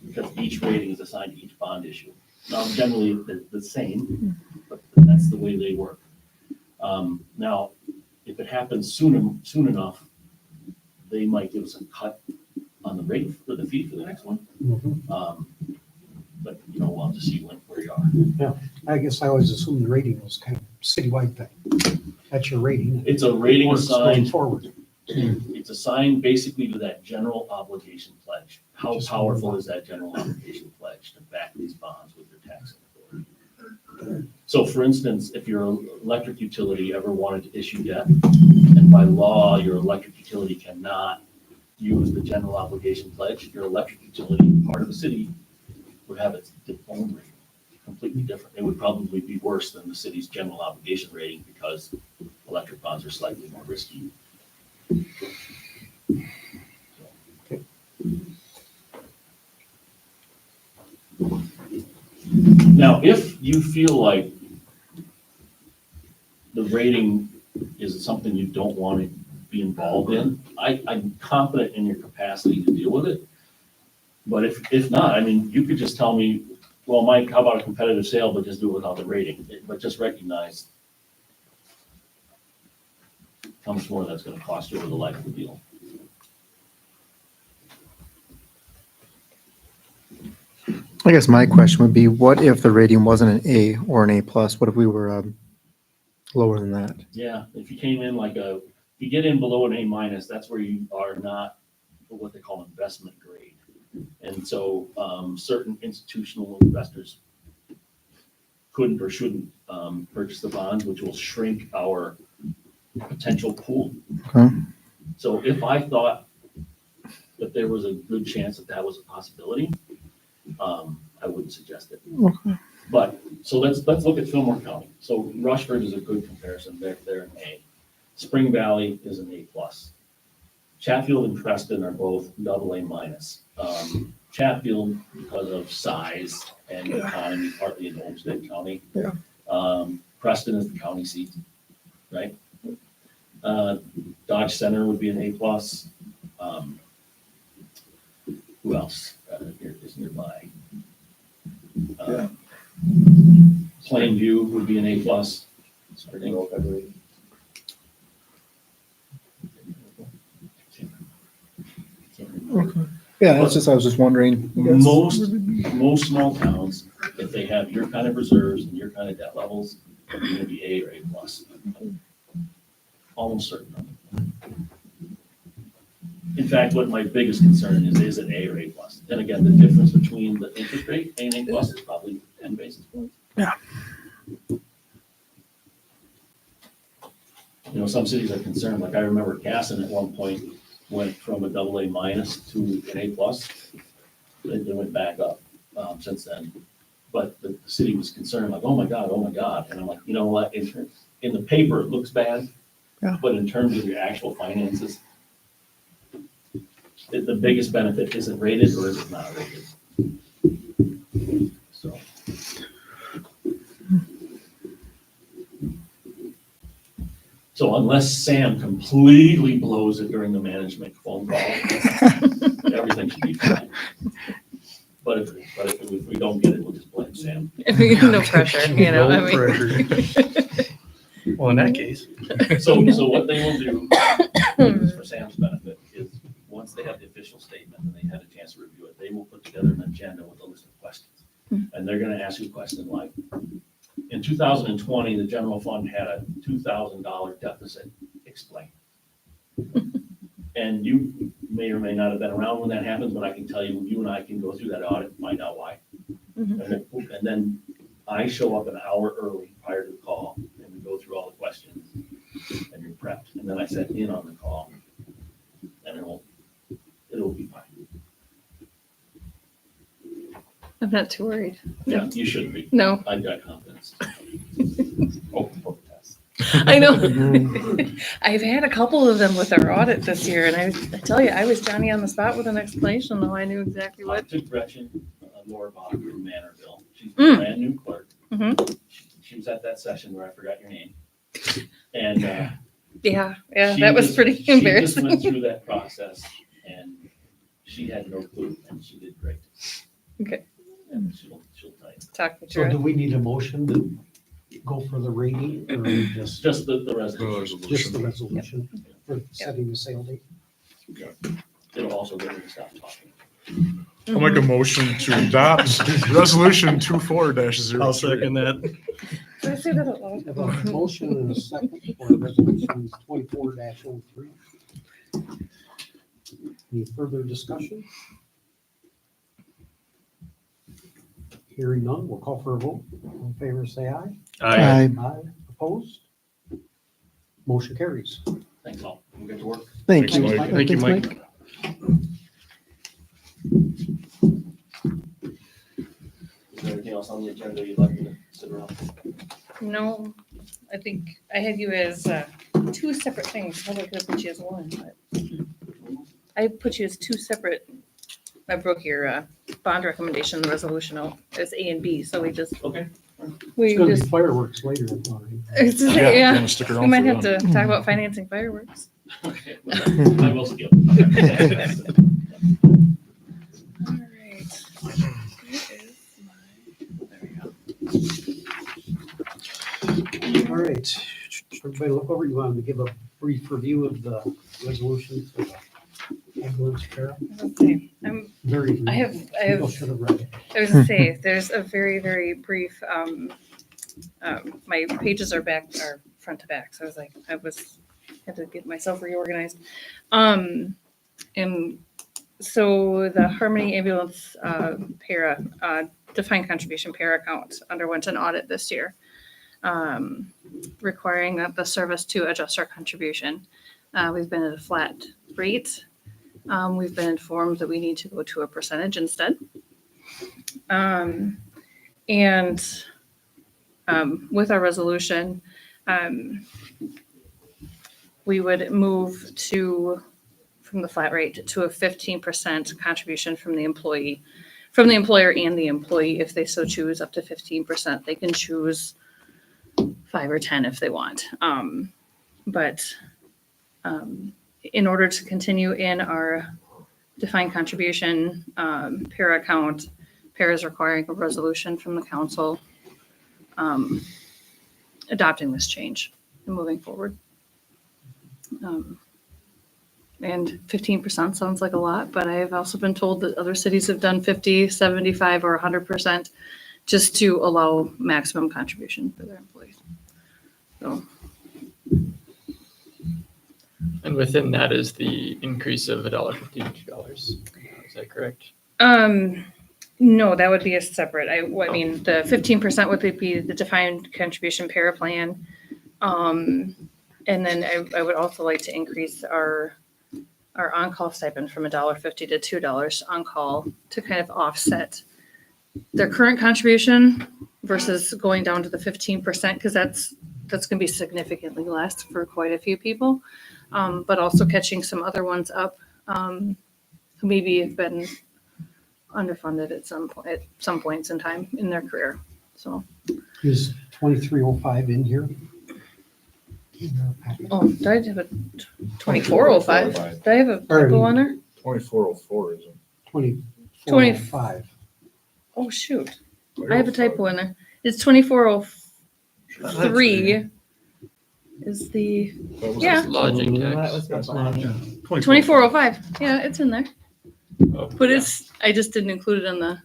Because each rating is assigned to each bond issue. Now, generally, they're the same, but that's the way they work. Now, if it happens soon enough, they might give us a cut on the rate for the fee for the next one. Mhm. But, we'll have to see where you are. I guess I always assumed the rating was kind of citywide thing. That's your rating. It's a rating Works going assigned, forward. it's assigned basically to that general obligation pledge. How Just powerful one. is that general obligation pledge to back these bonds with your taxing authority? So for instance, if your electric utility ever wanted to issue debt, and by law, your electric utility cannot use the general obligation pledge, your electric utility, part of the city, would have its own rating, completely different. It would probably be worse than the city's general obligation rating because electric bonds are slightly more risky. you feel like the rating is something you don't want to be involved in, I'm confident in your capacity to deal with it. But if not, I mean, you could just tell me, well, Mike, how about a competitive sale, but just do it without the rating, but just recognize how much more that's gonna cost you over the life of the deal. I guess my question would be, what if the rating wasn't an A or an A plus? What if we were lower than that? Yeah, if you came in if you get in below an A minus, that's where you are not what they call investment grade. And so, certain institutional investors couldn't or shouldn't, purchase the bonds, which will shrink our potential pool. Okay. So if I thought that there was a good chance that that was a possibility, I wouldn't suggest it. Okay. But, so let's look at Fillmore County. So Rushford is a good comparison. They're an A. Spring Valley is an A plus. Chatfield and Preston are both double A minus. Chatfield, because of size and economy, partly in Olmsted County. Yeah. Preston is the county seat, right? Dodge Center would be an A plus. Who else here is nearby? Plainview would be an A plus. Yeah, that's just, I was just wondering. I guess. Most small towns, if they have your kind of reserves and your kind of debt levels, are gonna be A or A plus. Almost certain. In fact, what my biggest concern is it A or A plus? Then again, the difference between the interest rate A and A plus is probably 10 basis points. Yeah. You know, some cities are concerned, like I remember Casson at one point went from a double A minus to an A plus. They went back up since then. But the city was concerned, like, oh my God. And I'm like, you know what, in the paper, it looks bad. Yeah. But in terms of your actual finances, the biggest benefit, is it rated or is it not rated? So. So unless Sam completely blows it during the management phone call, everything should be fine. But if we don't get it, we'll just blame Sam. No pressure, you know, I No mean. pressure. Well, in that case. So what they will do, just for Sam's benefit, is once they have the official statement and they had a chance to review it, they will put together an agenda with a list of questions. And they're gonna ask you a question like, in 2020, the general fund had a $2,000 deficit. Explain. And you may or may not have been around when that happens, but I can tell you, you and I can go through that audit and find out why. And then I show up an hour early prior to the call, and we go through all the questions, and you're prepped. And then I set in on the call, and it'll be fine. I'm not too worried. Yeah, you shouldn't be. No, I've got confidence. Open book test. I know. I've had a couple of them with our audit this year, and I tell you, I was Johnny on the spot with an explanation, though I knew exactly I what. took Gretchen Lorabach from Manorville. She's a brand new clerk. Mhm. She was at that session where I forgot your name. And Yeah, she that was just- pretty She just went embarrassing. through that process and she had no clue and she did great. Okay. And she'll tell you. Talk me So through do it. we need a motion to go for the rating or just Just the The resolution. just the resolution. resolution for setting the sale date? It'll also get me to stop talking. I'll make a motion to adopt resolution 24-0. I'll second that. Did I say that out loud? Have a motion and a second for resolution 24-03. Any further discussion? Hearing none, we'll call for a vote. All in favor, say aye. Aye. Aye. Opposed? Motion carries. Thanks all. We'll get to work. Thank Thanks, you. Mike. Thank you, Mike. Is there anything else on the agenda you'd like me to sit around? No, I think I had you as two separate things. Probably could have put you as one, but I put you as two separate. I broke your bond recommendation resolution out as A and B, so we just Okay. We It's gonna be just, fireworks later. in the morning. it's, you yeah, wanna stick around we might for have that? to talk about financing fireworks. Okay, I will skip. All right. There we go. All right, everybody look over, you wanted to give a brief review of the resolution for the ambulance repair? Okay, Very. I have, People should have read it. I was gonna say, there's a very, very brief, my pages are front to back, so I was like, had to get myself reorganized. And so the Harmony Ambulance, para, defined contribution para account underwent an audit this year, requiring that the service to adjust our contribution. We've been at a flat rate. We've been informed that we need to go to a percentage instead. With our resolution, we would move from the flat rate to a 15% contribution from the employer and the employee, if they so choose, up to 15%. They can choose 5 or 10 if they want. In order to continue in our defined contribution para account, para is requiring a resolution from the council adopting this change and moving forward. And 15% sounds like a lot, but I have also been told that other cities have done 50, 75, or 100% just to allow maximum contribution for their employees. So, And within that is the increase of $1.50 to $2. Is that correct? no, that would be a separate, I mean, the 15% would be the defined contribution para plan. And then I would also like to increase our on-call stipend from $1.50 to $2 on call to kind of offset their current contribution versus going down to the 15%, because that's going to be significantly less for quite a few people. But also catching some other ones up who maybe have been underfunded at some points in time in their career. So, Is 2305 in here? In our packet? oh, did I have a 2405? Did I have a typo on there? 2404 isn't. 2405. Oh, shoot. I have a typo in there. It's 2403 is the, That was- yeah. Lodging That tax. was the plan. 2405. Yeah, it's in there. Oh, But yeah. I just didn't include it in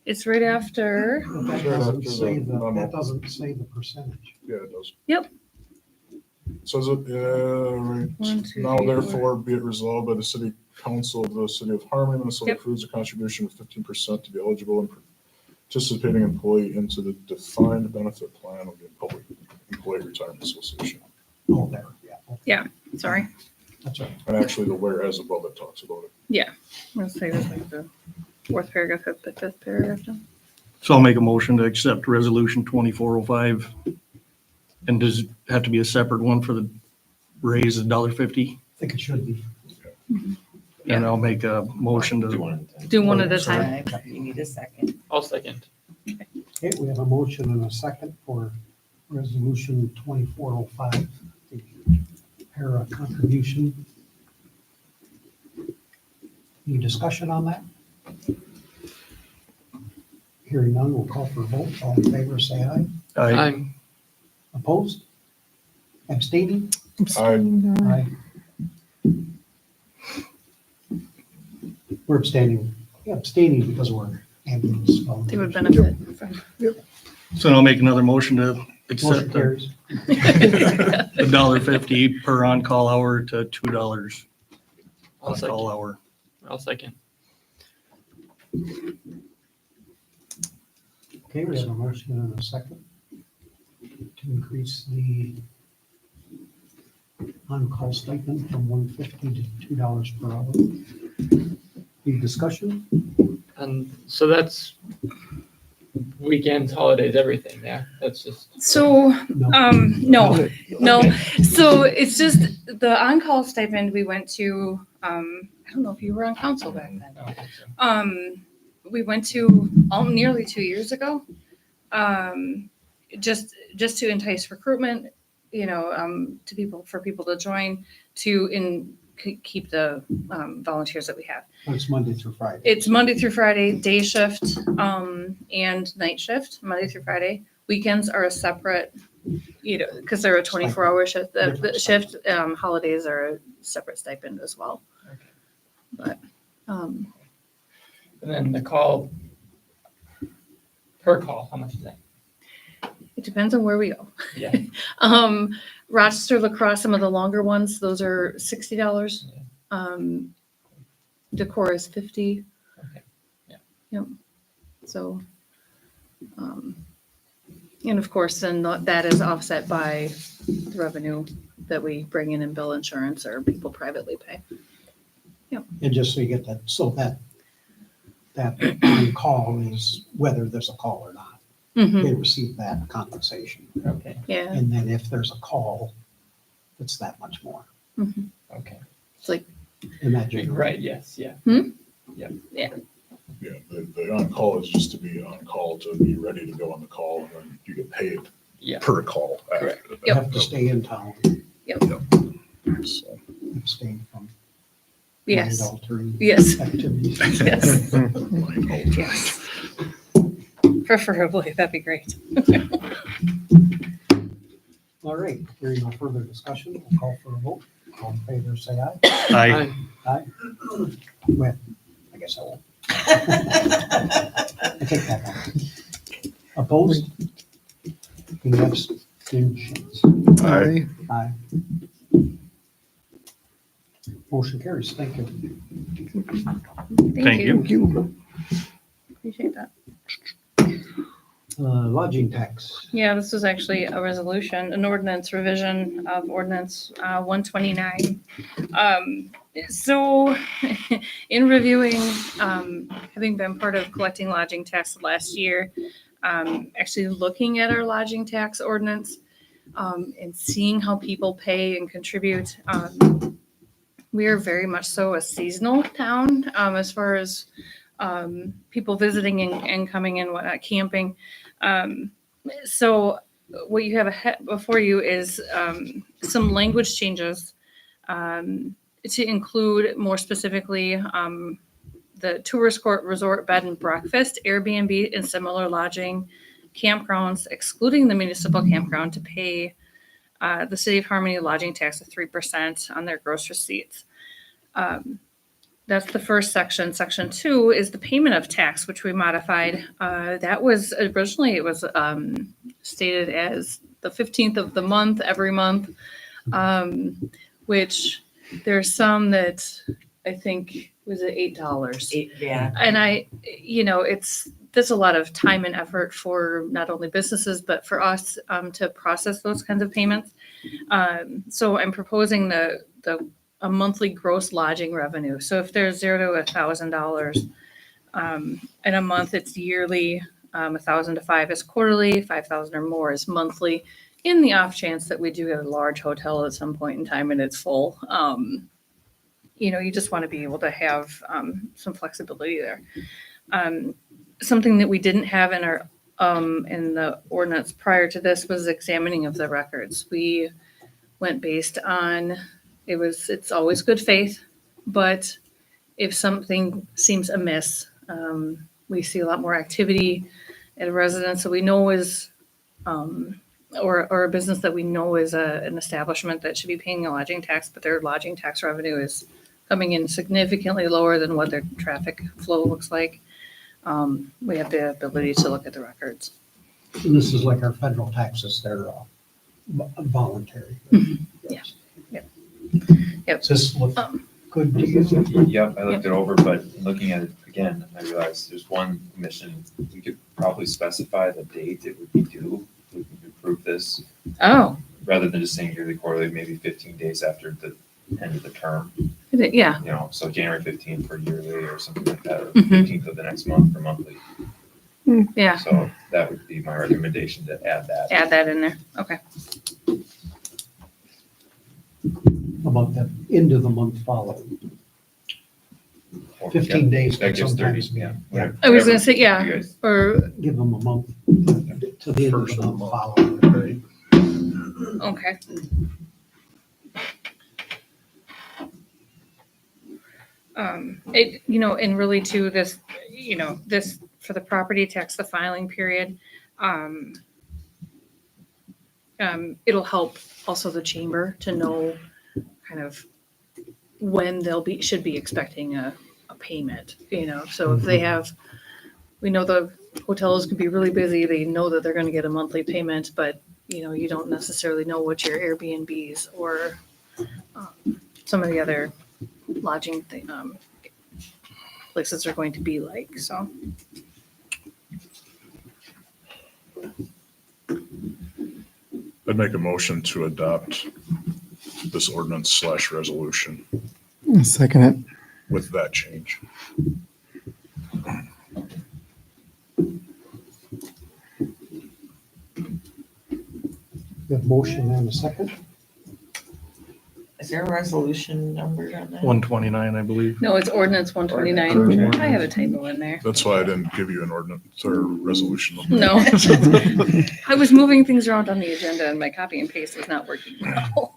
it's right after. But that Sure, doesn't after say the memo. that doesn't say the percentage. Yeah, it does. Yep. Says it, right. 1, 2, Now 3, 4. therefore be it resolved by the city council of the city of Harmony, Minnesota Yep. approves a contribution of 15% to be eligible and participating employee into the defined benefit plan of the Public Employee Retirement Association. Oh, there, yeah. Sorry. That's right. And actually the whereas above it talks about it. Let's say this like the fourth paragraph of the fifth paragraph. Down. So I'll make a motion to accept resolution 2405. And does it have to be a separate one for the raise of $1.50? I think it should be. And I'll make a motion Do to, one at a time. Do one at a Sorry. time. You need a second. I'll second. Okay, we have a motion and a second for resolution 2405, the para contribution. Any discussion on that? Hearing none, we'll call for a vote. All in favor, say aye. I'm Opposed? Abstaining? I, Aye. We're abstaining because we're ambulance. They would benefit from. so I'll make another motion to Motion accept the carries. $1.50 per on-call hour to $2 I'll second. on-call hour. I'll second. Okay, we have a motion and a second to increase the on-call stipend from $1.50 to $2 per hour. Any discussion? And so that's weekends, holidays, everything. Yeah, that's just. So, No. no. So it's just the on-call stipend we went to, I don't know if you were on council back then. We went to nearly 2 years ago. just to entice recruitment, to people, for people to join, keep the volunteers that we have. It's Monday through Friday. It's Monday through Friday, day shift, and night shift, Monday through Friday. Weekends are a separate, because they're a 24-hour shift, the shift, holidays are a separate stipend as well. Okay. But, And then the call, per call, how much is that? it depends on where we go. Yeah. Rochester Lacrosse, some of the longer ones, those are $60. Yeah. Decor is $50. Okay. Yeah. Yep. So, and of course, then that is offset by the revenue that we bring in and bill insurance or people privately pay. And just so you get that, so that on call is whether there's a call or not. Mhm. They receive that compensation. Okay, Yeah. And then if there's a call, it's that much more. Mhm. okay. It's like, And that generates. Right, yes, yeah. Yeah, the on-call is just to be on call, to be ready to go on the call, and then you get paid Yeah. per call. after Correct. that. You have to stay in town, So, abstain from yes, mind-altering yes, activities. yes. mind altering. Yes. Preferably, that'd be great. All right, hearing no further discussion, we'll call for a vote. All in favor, say aye. Aye. Aye. Well, I guess I won't. I take that back. Opposed? Any abstentions? Aye. Aye. Motion carries. Thank you. Thank you. Thank you. Appreciate that. Lodging tax. Yeah, this was actually a resolution, an ordinance revision of ordinance 129. So in reviewing, having been part of collecting lodging tax last year, actually looking at our lodging tax ordinance and seeing how people pay and contribute, we are very much so a seasonal town as far as people visiting and coming in, whatnot, camping. So what you have before you is some language changes to include more specifically the tourist court, resort, bed and breakfast, Airbnb, and similar lodging campgrounds, excluding the municipal campground, to pay the City of Harmony lodging tax of 3% on their gross receipts. That's the first section. Section 2 is the payment of tax, which we modified. That was originally, it was stated as the 15th of the month, every month, which there's some that I think was at $8. Yeah. And there's a lot of time and effort for not only businesses, but for us to process those kinds of payments. So I'm proposing a monthly gross lodging revenue. So if there's $0 to $1,000 in a month, it's yearly. 1,000 to 5 is quarterly. 5,000 or more is monthly. In the off chance that we do get a large hotel at some point in time and it's full, you just want to be able to have some flexibility there. Something that we didn't have in our in the ordinance prior to this was examining of the records. We went based on it's always good faith, but if something seems amiss, we see a lot more activity at a residence that we know is, or a business that we know is an establishment that should be paying a lodging tax, but their lodging tax revenue is coming in significantly lower than what their traffic flow looks like. We have the ability to look at the records. And this is like our federal taxes, they're voluntary. Yeah. Does this look good to you? Yep, I looked it over, but looking at it again, I realized there's one omission. We could probably specify the date it would be due. We can approve this Oh, rather than just saying yearly, quarterly, maybe 15 days after the end of the term. yeah. So January 15th for yearly or something like that, or Mhm. 15th of the next month for monthly. Yeah. So that would be my recommendation, to add that. Add that in there. Okay. About the end of the month following, 15 days. That gives 30, sometimes, yeah. yeah. I was whatever gonna say, you yeah, guys- or Give them a month to the end of First the of the month month. following. Okay. And really too, this, this for the property tax, the filing period, it'll help also the chamber to know kind of when should be expecting a payment, so if they have, we know the hotels can be really busy, they know that they're gonna get a monthly payment, but, you don't necessarily know what your Airbnbs or some of the other lodging places are going to be like, so. I'd make a motion to adopt this ordinance / resolution Second it. with that change. We have motion and a second. Is there a resolution number on that? 129, I believe. No, it's ordinance 129. Ordinance. I have a typo in there. That's why I didn't give you an ordinance or resolution number. No. I was moving things around on the agenda and my copy and paste was not working well.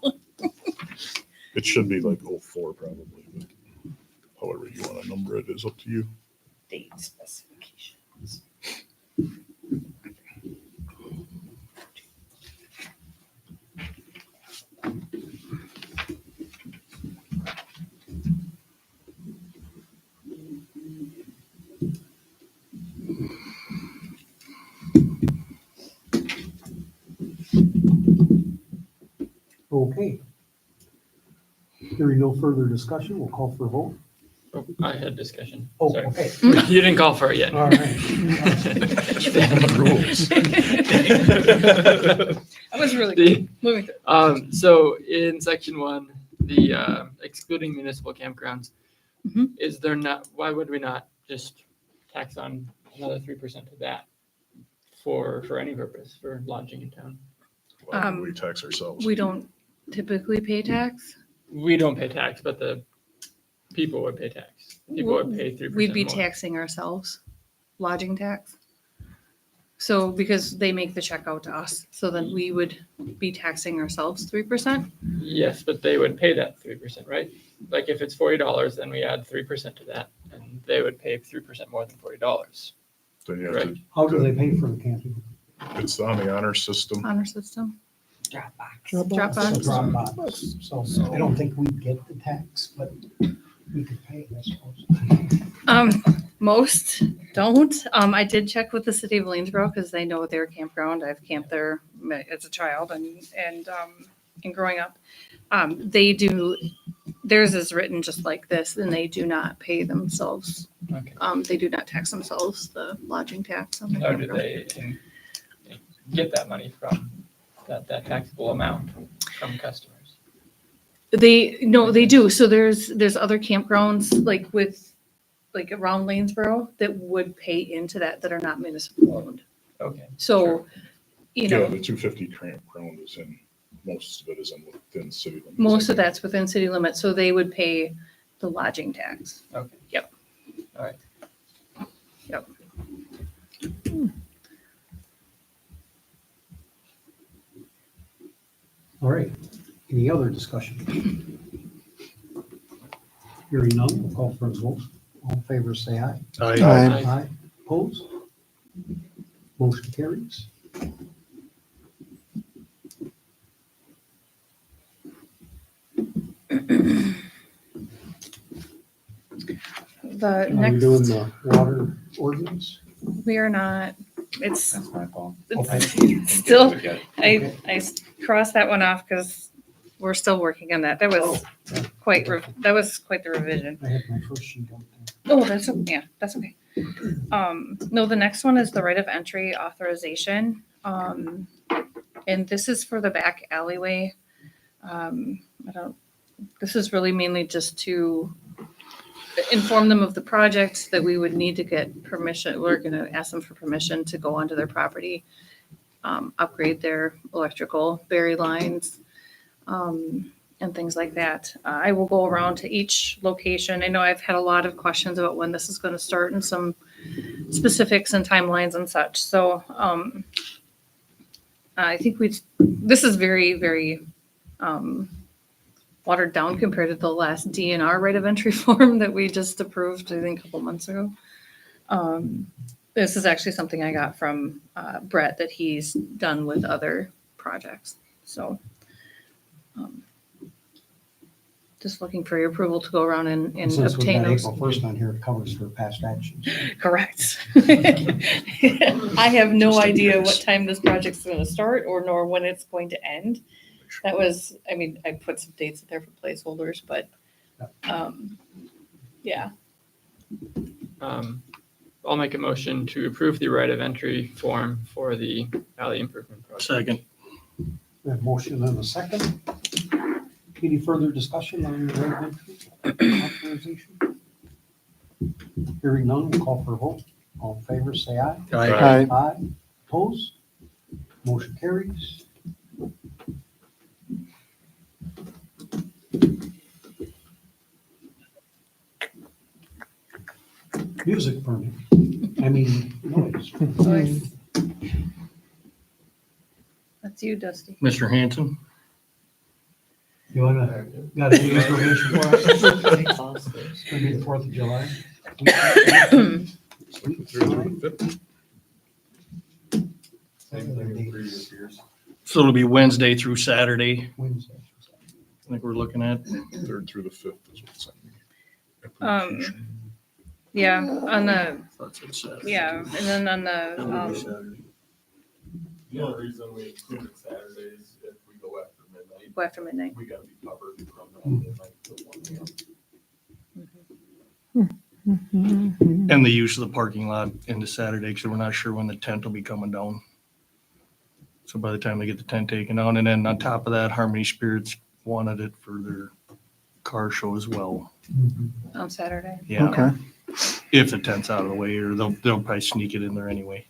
It should be like 04 probably, but however you want to number it is up to you. Date specifications. Okay. Hearing no further discussion, we'll call for a vote. Oh, I had discussion. Oh, Sorry. okay. You didn't call for it yet. All right. Rules. I was really The- moving through. So in section 1, the excluding municipal campgrounds, Mhm. is there not, why would we not just tax on another 3% of that for any purpose, for lodging in town? Why would we tax ourselves? We don't typically pay tax. We don't pay tax, but the people would pay tax. People would pay 3% We'd be more. taxing ourselves, lodging tax. So because they make the check out to us, so then we would be taxing ourselves 3%. Yes, but they would pay that 3%, right? Like if it's $40, then we add 3% to that, and they would pay 3% more than $40. Then you have Right. How do they pay for the camping? it's on the honor system. Honor system. Dropbox. Dropbox. It's a Dropbox. So I don't think we get the tax, but we could pay it, I suppose. Most don't. I did check with the city of Lanesboro because they know their campground. I've camped there as a child and growing up. They do, theirs is written just like this, and they do not pay themselves. Okay. They do not tax themselves the lodging tax on the How do campground. they get that money from, that taxable amount from customers? They do. So there's other campgrounds like around Lanesboro that would pay into that are not municipal owned. Okay. So, Sure. Yeah, the 250 campground is in, most of it is within city limits. most of that's within city limits, so they would pay the lodging tax. Okay. Yep. All right. Yep. All right. Any other discussion? Hearing none, we'll call for a vote. All in favor, say aye. Aye. Aye. Opposed? Motion carries. The Are we doing next, the water ordinance? we are not, it's That's my fault. Okay. still, Yeah. I crossed that one off because we're still working on that. That was quite the revision. I had my first sheet on Oh, that's, yeah, that's okay. No, the next one is the right of entry authorization. And this is for the back alleyway. This is really mainly just to inform them of the project that we would need to get permission. We're gonna ask them for permission to go onto their property, upgrade their electrical, bury lines, and things like that. I will go around to each location. I know I've had a lot of questions about when this is going to start and some specifics and timelines and such. So I think this is very, very watered down compared to the last DNR right of entry form that we just approved, I think, a couple months ago. This is actually something I got from Brett that he's done with other projects. So just looking for your approval to go around and Since we obtain got those. April 1st on here, it covers for past actions. Correct. I have no idea what time this project's going to start or nor when it's going to end. That was, I mean, I put some dates in there for placeholders, but yeah. I'll make a motion to approve the right of entry form for the alley improvement project. Second. We have motion and a second. Any further discussion on the right of entry authorization? Hearing none, we'll call for a vote. All in favor, say aye. Aye. Aye. Opposed? Motion carries. Music permit. I mean, noise. Noise. That's you, Dusty. Mr. Hanson? You wanna, got any information for us? It's gonna be the 4th of July. Same thing as previous years. So it'll be Wednesday through Saturday, Wednesday. I think we're looking at. 3rd through the 5th is what's on Um, Yeah, on the, That's it, Saturday. yeah, and then on It'll be the, Saturday. The only reason we included Saturdays, if we go after midnight, go after midnight. we gotta be covered from midnight to 1 a.m. And the use of the parking lot into Saturday, because we're not sure when the tent will be coming down. So by the time they get the tent taken down, and then on top of that, Harmony Spirits wanted it for their car show as well. On Saturday. Yeah, Okay. if the tent's out of the way, or they'll probably sneak it in there anyway.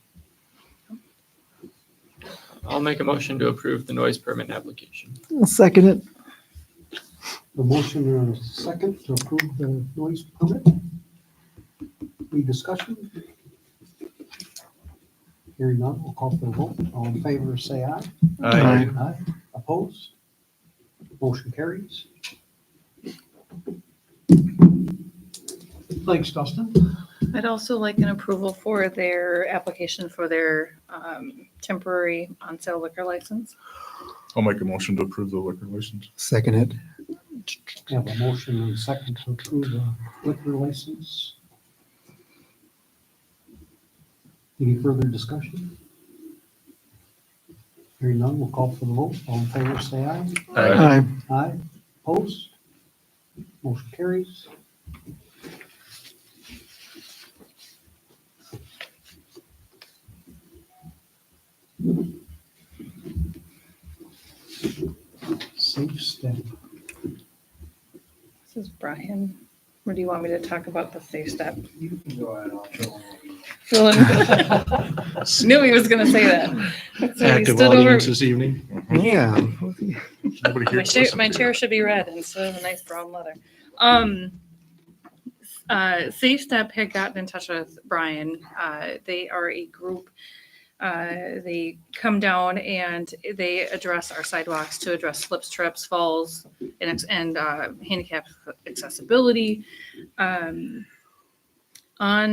I'll make a motion to approve the noise permit application. I'll second it. The motion and a second to approve the noise permit. Any discussion? Hearing none, we'll call for the vote. All in favor, say aye. Aye. Aye. Opposed? Motion carries. Thanks, Dustin. I'd also like an approval for their application for their temporary on-sale liquor license. I'll make a motion to approve the liquor license. Second it. We have a motion and a second to approve the liquor license. Any further discussion? Hearing none, we'll call for the vote. All in favor, say aye. Aye. Aye. Opposed? Motion carries. Safe step. This is Brian. Or do you want me to talk about the safe step? You can go ahead, I'll fill Knew he was going to say that. So he Active stood over. audience this evening. Yeah. Nobody here My to chair, listen my to. chair should be red instead of a nice brown leather. Safe Step had gotten in touch with Brian. They are a group. They come down and they address our sidewalks to address slips, trips, falls, and handicap accessibility. On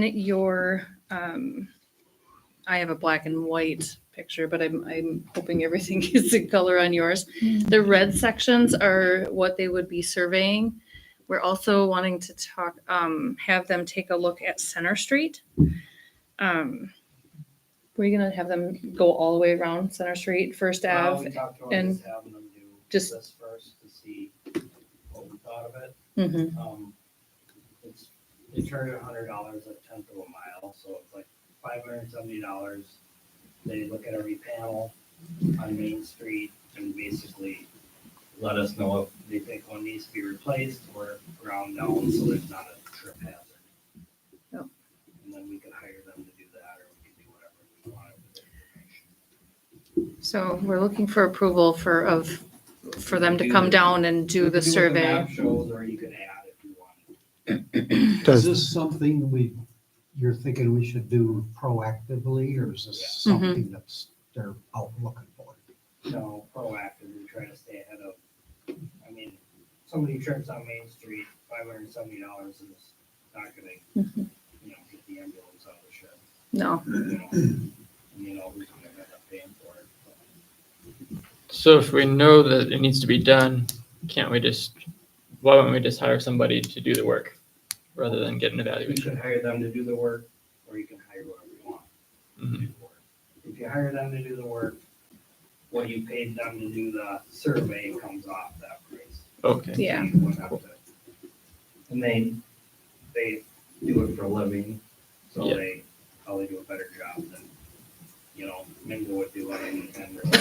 your, I have a black and white picture, but I'm hoping everything is in color on yours. The red sections are what they would be surveying. We're also wanting to talk, have them take a look at Center Street. We're you gonna have them go all the way around Center Street, First Ave, We talked about and just having them do just- this first to see what we thought of it. Mhm. They charge $100 a tenth of a mile, so it's like $570. They look at every panel on Main Street and basically let us know if they think one needs to be replaced or ground down so there's not a trip hazard. Yep. And then we could hire them to do that, or we could do whatever we want with their information. So we're looking for approval for them to come down and do We the could what survey. map shows, or you could add if you want. Is Does, this something you're thinking we should do proactively, or is this Yeah. something that's they're out looking for? somebody trips on Main Street, $570 is not gonna, Mhm. get the ambulance out of the shed. No, You know who's gonna end up paying for it. So if we know that it needs to be done, why don't we just hire somebody to do the work rather than get an You can evaluation? hire them to do the work, or you can hire whoever you want. Mhm. If you hire them to do the work, what you paid them to do the survey comes off that price. Okay. yeah, You wouldn't have to- And they do it for a living, so Yeah. they probably do a better job than, Mingo would do on any tender. right.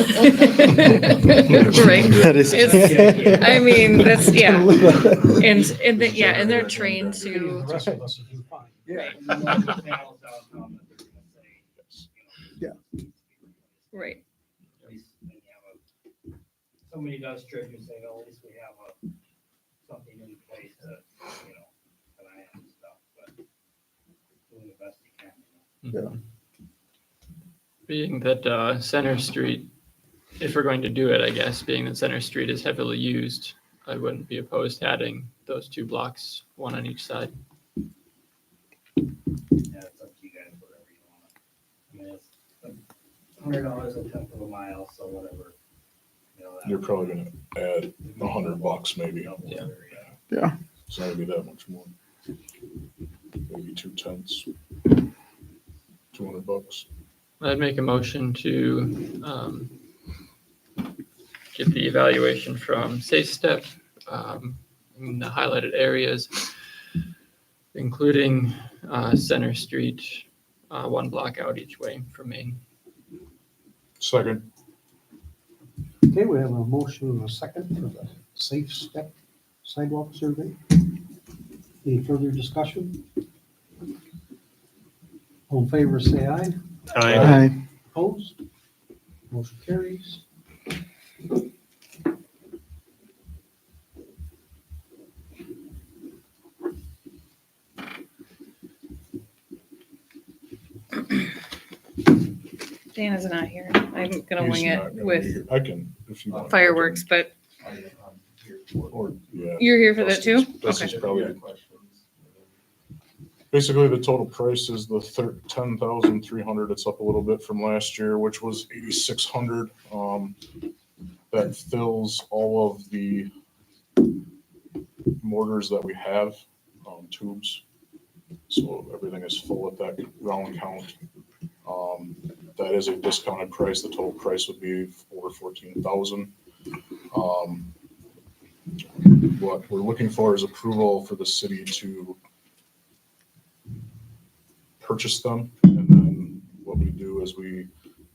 That is. It's- I mean, that's, yeah, and Yeah, and they're they're trained The to, rest of us will do fine. right, And then the panels downtown that they're gonna say, Yeah. right. At least when you have somebody does trip, you say, well, at least we have something in place to, that I am and stuff, but doing the best you can. Being that Center Street, if we're going to do it, I guess, being that Center Street is heavily used, I wouldn't be opposed to adding those 2 blocks, one on each side. Yeah, it's up to you guys, whatever you want. I mean, it's $100 a tenth of a mile, so whatever. That- You're probably gonna add $100 maybe. Double Yeah. or, It's not gonna be that much more. Maybe 2/10, $200. I'd make a motion to get the evaluation from Safe Step in the highlighted areas, including Center Street, 1 block out each way from Main. Second, Okay, we have a motion and a second for the Safe Step sidewalk survey. Any further discussion? All in favor, say aye. Aye. Opposed? Motion carries. Dana's not here. I'm gonna he's wing not it gonna be with here. I can, if you want. fireworks, but Or, yeah. you're here for that too? This is Okay. probably, basically, the total price is the 10,300. It's up a little bit from last year, which was 8,600. That fills all of the mortars that we have, tubes. So everything is full at that round count. That is a discounted price. The total price would be over 14,000. What we're looking for is approval for the city to purchase them. And then what we do is we,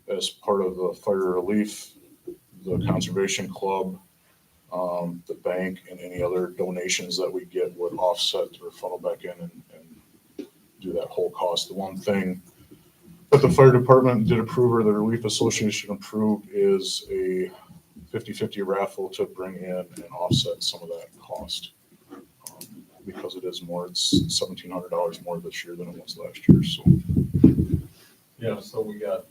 as part of the fire relief, the conservation club, the bank, and any other donations that we get would offset or funnel back in and do that whole cost. The one thing that the fire department did approve, or the Relief Association approved, is a 50/50 raffle to bring in and offset some of that cost. Because it is more, it's $1,700 more this year than it was last year, so. Yeah, so we got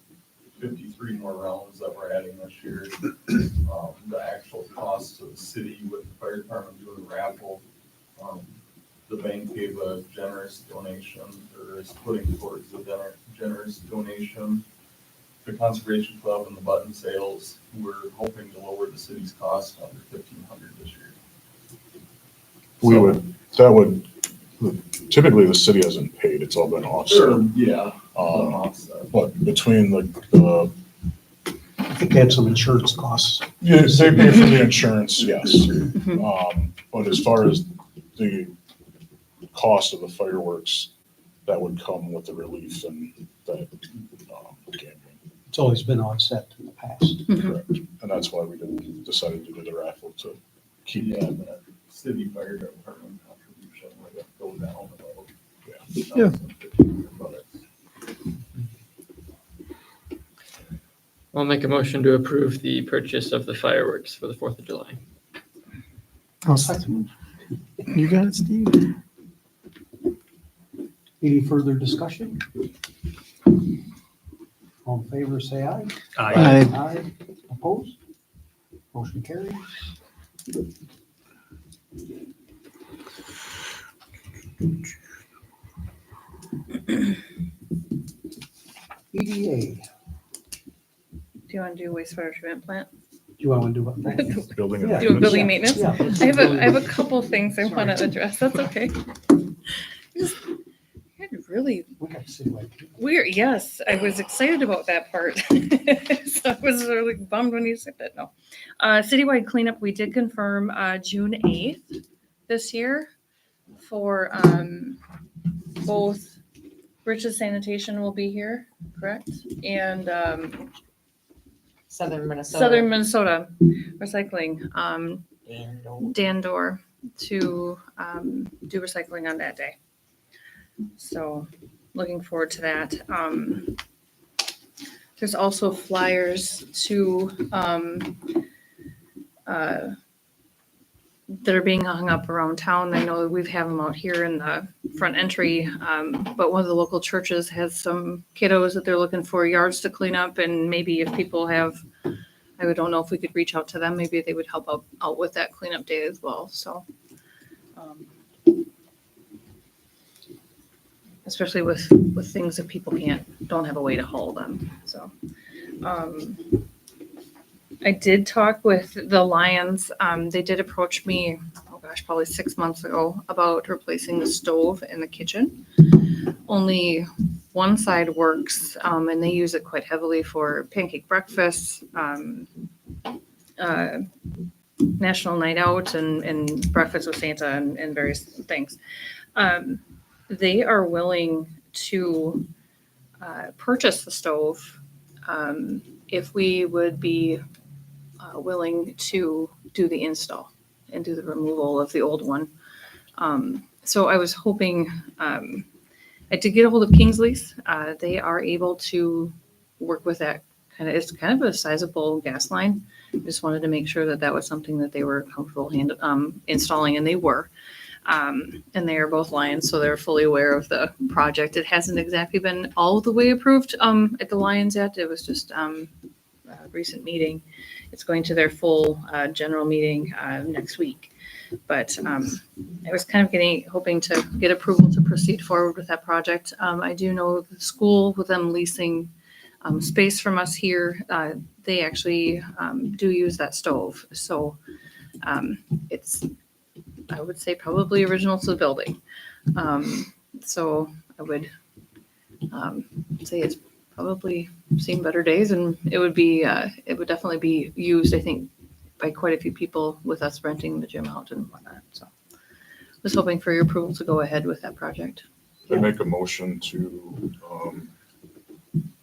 53 more rounds that we're adding this year. The actual cost to the city with the fire department doing the raffle, the bank gave a generous donation, or is putting towards a generous donation. The Conservation Club and the button sales, we're hoping to lower the city's cost under $1,500 this year. That would, typically the city hasn't paid, it's all been offset. Yeah. But between the, I think they had some insurance costs. yeah, they pay for the insurance, yes. But as far as the cost of the fireworks, that would come with the relief and that campaign. It's always been offset in the past. Correct. And that's why we decided to do the raffle to keep Yeah, that. that city fire department contribution would go down about. Yeah. But I'll make a motion to approve the purchase of the fireworks for the 4th of July. I'll second. You got it, Steve? Any further discussion? All in favor, say aye. Aye. Aye. Opposed? Motion carries. EDA, Do you want to do wastewater treatment plant? do you want to do what? Building. Yeah. Do a building maintenance? Yeah. I have a couple things I want to address. That's okay. Just had really We got citywide. weird. Yes, I was excited about that part. So I was really bummed when you said that. No. Citywide cleanup, we did confirm June 8th this year for both Rich's Sanitation will be here, correct? And Southern Minnesota. Southern Minnesota Recycling, And Dandor, to do recycling on that day. So looking forward to that. There's also flyers to that are being hung up around town. I know we have them out here in the front entry, but one of the local churches has some kiddos that they're looking for yards to clean up, and maybe if people have, I don't know if we could reach out to them, maybe they would help out with that cleanup day as well. So, especially with things that people don't have a way to haul them. So, I did talk with the Lions. They did approach me, oh gosh, probably 6 months ago about replacing the stove in the kitchen. Only one side works, and they use it quite heavily for pancake breakfasts, National Night Out, and Breakfast with Santa, and various things. They are willing to purchase the stove if we would be willing to do the install and do the removal of the old one. So I was hoping, I did get a hold of Kingsley's. They are able to work with that it's kind of a sizable gas line. Just wanted to make sure that that was something that they were comfortable installing, and they were. And they are both Lions, so they're fully aware of the project. It hasn't exactly been all the way approved at the Lions yet. It was just a recent meeting. It's going to their full general meeting next week. But I was kind of hoping to get approval to proceed forward with that project. I do know the school, with them leasing space from us here, they actually do use that stove. So it's, I would say, probably original to the building. So I would say it's probably seen better days, and it would definitely be used, I think, by quite a few people with us renting the gym out and whatnot. So I was hoping for your approval to go ahead with that project. I make a motion to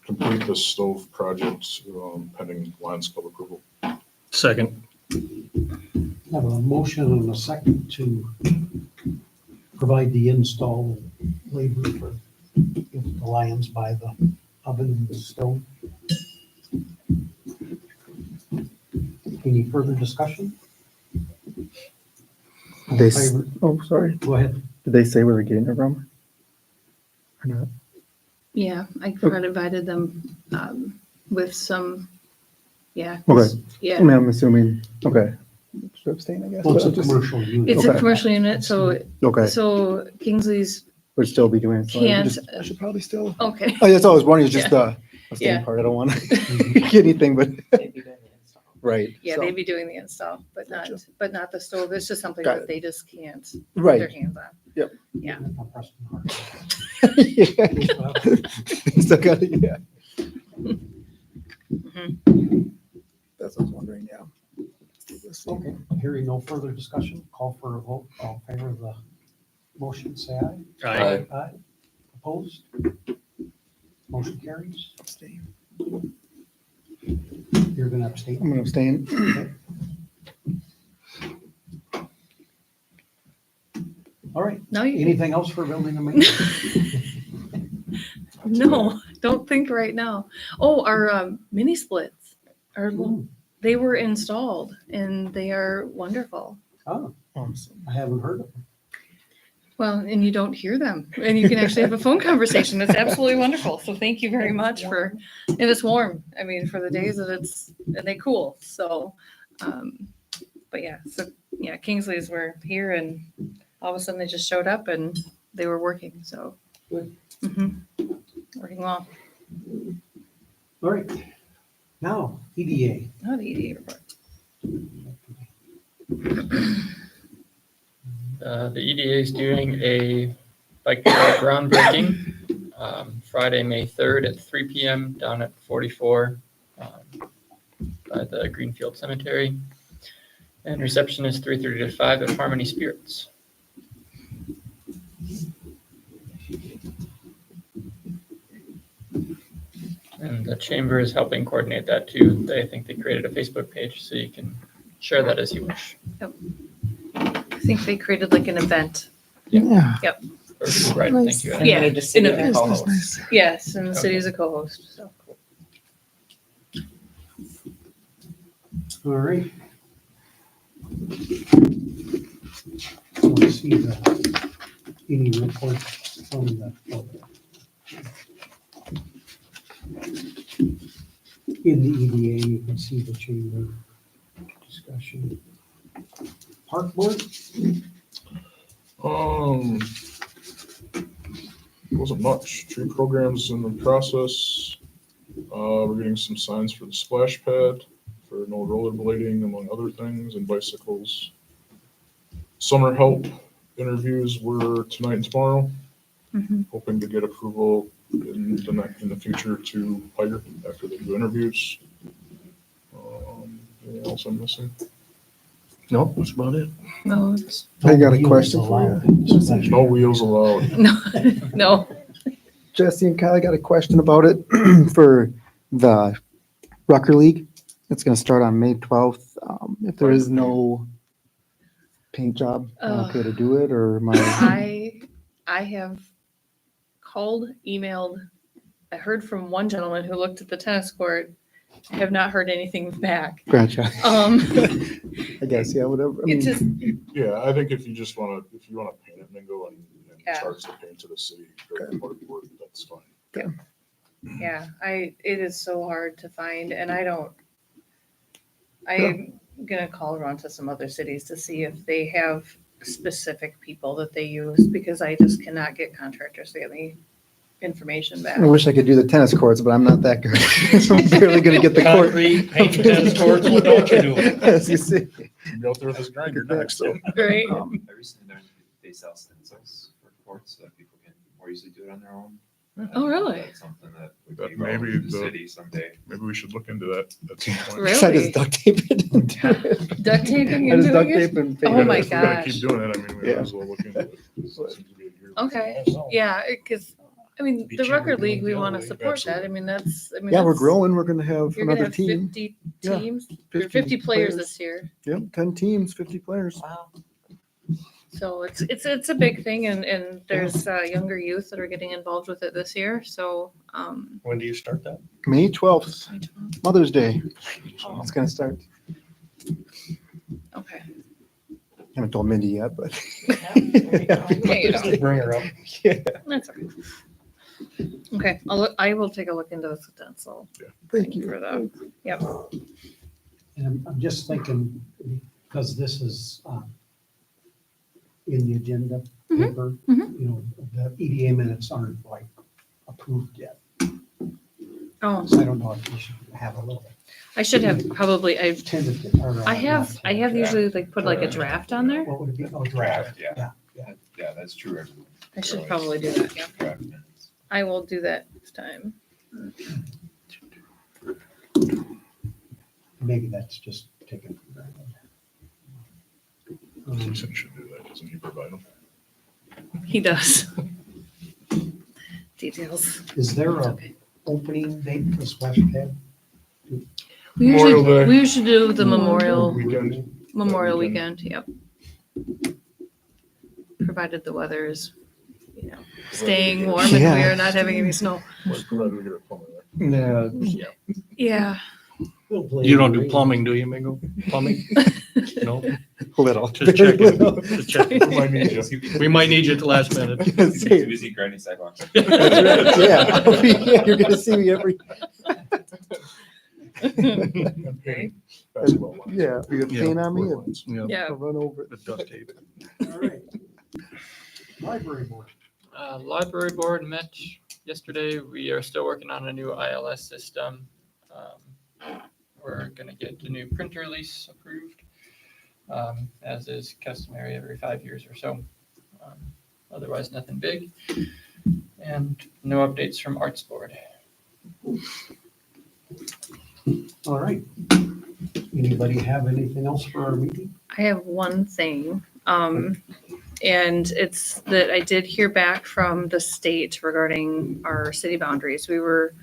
complete the stove project pending Lions Club approval. Second. Have a motion and a second to provide the install labor for if the Lions buy the oven and the stove. Any further discussion? All in They, favor? oh, sorry. Go ahead. Did they say where we're getting it from? Or not? Yeah, I provided them with some, yeah. Okay. I Yeah, mean, I'm assuming, okay. Should abstain, I guess. Well, it's a but just- commercial unit. it's a Okay. commercial unit, so Okay, Kingsley's, would still be doing it. so I Can't- just- I should probably still. okay. Oh, that's all I was wondering, is just the abstain Yeah. part. I don't want to get anything, but, they'd be doing the install. right. Yeah, so- they'd be doing the install, but not the stove. It's just something Got that it. they just can't put Right. their hands on. Yep. Yeah. I'm pressing hard. Yeah. Still got it, yeah. Mhm. That's what I was wondering, yeah. Okay, hearing no further discussion, call for a vote. All in favor of the motion, say aye. Aye. Aye. Opposed? Motion carries. Abstain. You're gonna abstain? I'm gonna abstain. Okay. All right, No, you, anything else for building and maintenance? no, don't think right now. Oh, our mini splits they were installed and they are wonderful. Oh, Awesome. I haven't heard of them. Well, and you don't hear them, and you can actually have a phone conversation. It's absolutely wonderful. So thank you very much and it's warm. I mean, for the days that and they cool. So, But yeah, so yeah, Kingsley's were here and all of a sudden they just showed up and they were working, so. Good. Mhm. Working well. All right. Now, EDA. Oh, the EDA report. The EDA is doing a bike trail groundbreaking Friday, May 3rd at 3 p.m. down at 44 by the Greenfield Cemetery. And reception is 3:30 to 5 at Harmony Spirits. And the chamber is helping coordinate that too. I think they created a Facebook page, so you can share that as you wish. I think they created like an event. Yeah. Right, thank you. And Yeah, made the city in a- a co-host. Yes, and the city is a co-host, so. All right. Let's see any report from the public. In the EDA, you can see the chamber discussion. Park board? Wasn't much. Tree programs in the process. We're getting some signs for the splash pad for no rollerblading, among other things, and bicycles. Summer help interviews were tonight and tomorrow. Mhm. Hoping to get approval in the future to hire after they do interviews. Anything else I'm missing? Nope, that's about it. No, it's, I got a Wheels question for you. allowed. No wheels allowed. no, no. Jesse and Kyle, I got a question about it for the Rucker League. It's going to start on May 12th. If there is no paint job, am I okay to do it, or am I? I have called, emailed, I heard from one gentleman who looked at the tennis court. I have not heard anything back. Gotcha. I I guess, yeah, whatever. I mean, It's just, Yeah, I think if you want to paint it, Mingo, and Yeah. charge the paint to the city, or the park board, that's fine. yeah, it is so hard to find and I'm gonna call around to some other cities to see if they have specific people that they use because I just cannot get contractors to get me information back. I wish I could do the tennis courts, but I'm not that good. I'm barely going to get the court. Concrete, paint the tennis courts, what don't you do? As you see. You'll be out there with this grinder Look at that, next. so. Right? I recently learned they sell stencils for courts so that people can more easily do it on their own. Oh, really? That's something that would That be maybe relevant to the the- city someday. Maybe we should look into that at some point. Really? I just duct tape it. and do it. Duct taping I and just duct doing it? tape and Oh paint my it. If we're gonna gosh. keep doing it, I mean, we Yeah. might as well look into it. It seems to be a year. Okay, yeah, because, I mean, Be the cheaper Rucker than League, we the want to other support that. I Absolutely. mean, that's, I mean. Yeah, we're that's- growing. We're going to have You're gonna another have team. 50 Yeah, teams, or 50 50 players players. this year. Yep, 10 teams, 50 players. Wow. So it's a big thing and there's younger youth that are getting involved with it this year. So, When do you start that? May 12th, Mother's Day. It's going to start. okay. Haven't told Mindy yet, but. Yeah, you don't. Just bring her up. Yeah, That's okay. Okay, I will take a look into the stencil thank you. for that. Yep. And I'm just thinking, because this is in the agenda paper, mhm. you know, the EDA minutes aren't like approved yet. Oh, So I don't know if we should have a little I should have probably, tentative. or, I have not tentative. usually like put like a draft on there. What would it be? Oh, Draft, yeah. Yeah. Yeah, that's true. I should probably do that, yeah. Draft minutes. I will do that next time. Maybe that's just taken for granted. Jason should do that, doesn't he provide them? He does. Details. Is there It's a okay. opening date for splash pad? We Memorial Day. usually do the Memorial Weekend. Weekend, yep. Provided the weather is, staying warm and we Yeah. are not having any snow. We're provided we get a plumber there. Yeah. Yeah. You don't do plumbing, do you, Mingo? Plumbing? No, Little. just Very checking, little. just checking. We might need you. We might need you at the last minute. Too busy grinding sidewalks. That's right, yeah. Yeah, you're gonna see me every. And paint. basketball lines. Yeah, you got Yeah, paint on me, Wood and lines. Yeah, Yeah. I'll run over it. with duct tape. All right. Library board. Library board met yesterday. We are still working on a new ILS system. We're gonna get the new printer lease approved, as is customary every 5 years or so. Otherwise, nothing big. And no updates from Arts Board. All right. Anybody have anything else for our meeting? I have one thing, and it's that I did hear back from the state regarding our city boundaries. We were,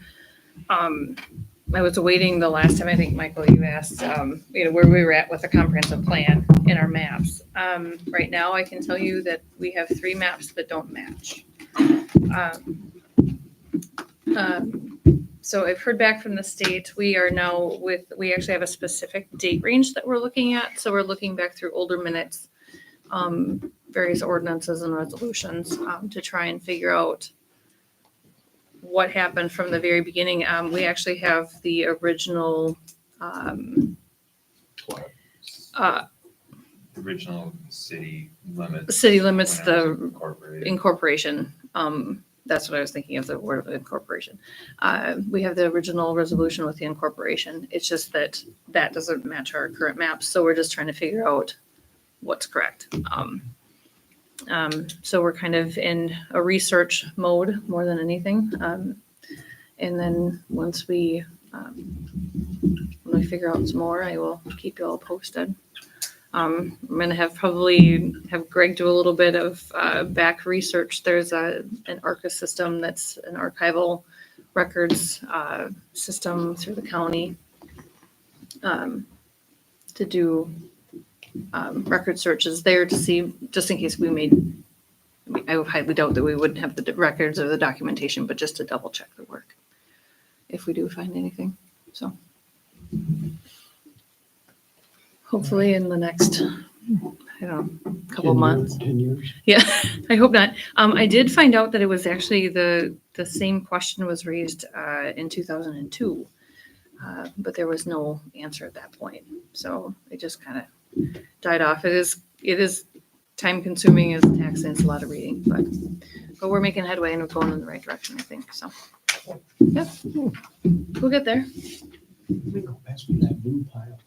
I was awaiting the last time, I think, Michael, you asked, where we were at with the comprehensive plan in our maps. Right now, I can tell you that we have 3 maps that don't match. So I've heard back from the state. We are now we actually have a specific date range that we're looking at. So we're looking back through older minutes, various ordinances and resolutions, to try and figure out what happened from the very beginning. We actually have the original, Original city limits. city limits, when it was the incorporated. incorporation. That's what I was thinking of, the word of incorporation. We have the original resolution with the incorporation. It's just that that doesn't match our current maps. So we're just trying to figure out what's correct. So we're kind of in a research mode more than anything. And then once we figure out some more, I will keep you all posted. I'm going to probably have Greg do a little bit of back research. There's an ARCA system that's an archival records system through the county to do record searches there to see, just in case I would highly doubt that we wouldn't have the records or the documentation, but just to double check the work if we do find anything. So hopefully in the next, I don't know, couple months. 10 years. Yeah, I hope not. I did find out that it was actually the same question was raised in 2002, but there was no answer at that point. So it just kind of died off. It is time consuming, it's taxing, it's a lot of reading, but we're making headway and we're going in the right direction, I think. So, yep, we'll get there. We go past that blue pile.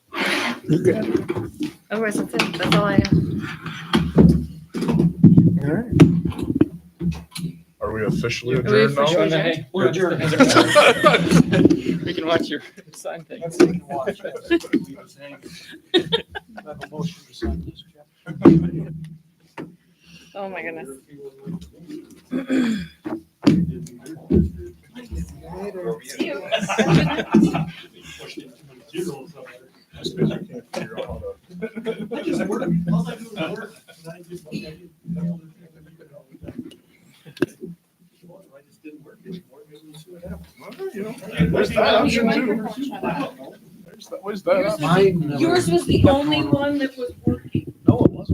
Otherwise, that's it. That's all I have. All right. Are we officially Are we adjourned now? officially Hey, We're adjourned. we can watch your sign thing. Let's take a watch. I have a motion to sign this, Jeff. Oh my goodness. See you. Just because you can't figure out how to. Well, you know, there's that option too. There's that option. Mine never- Yours was the only one that was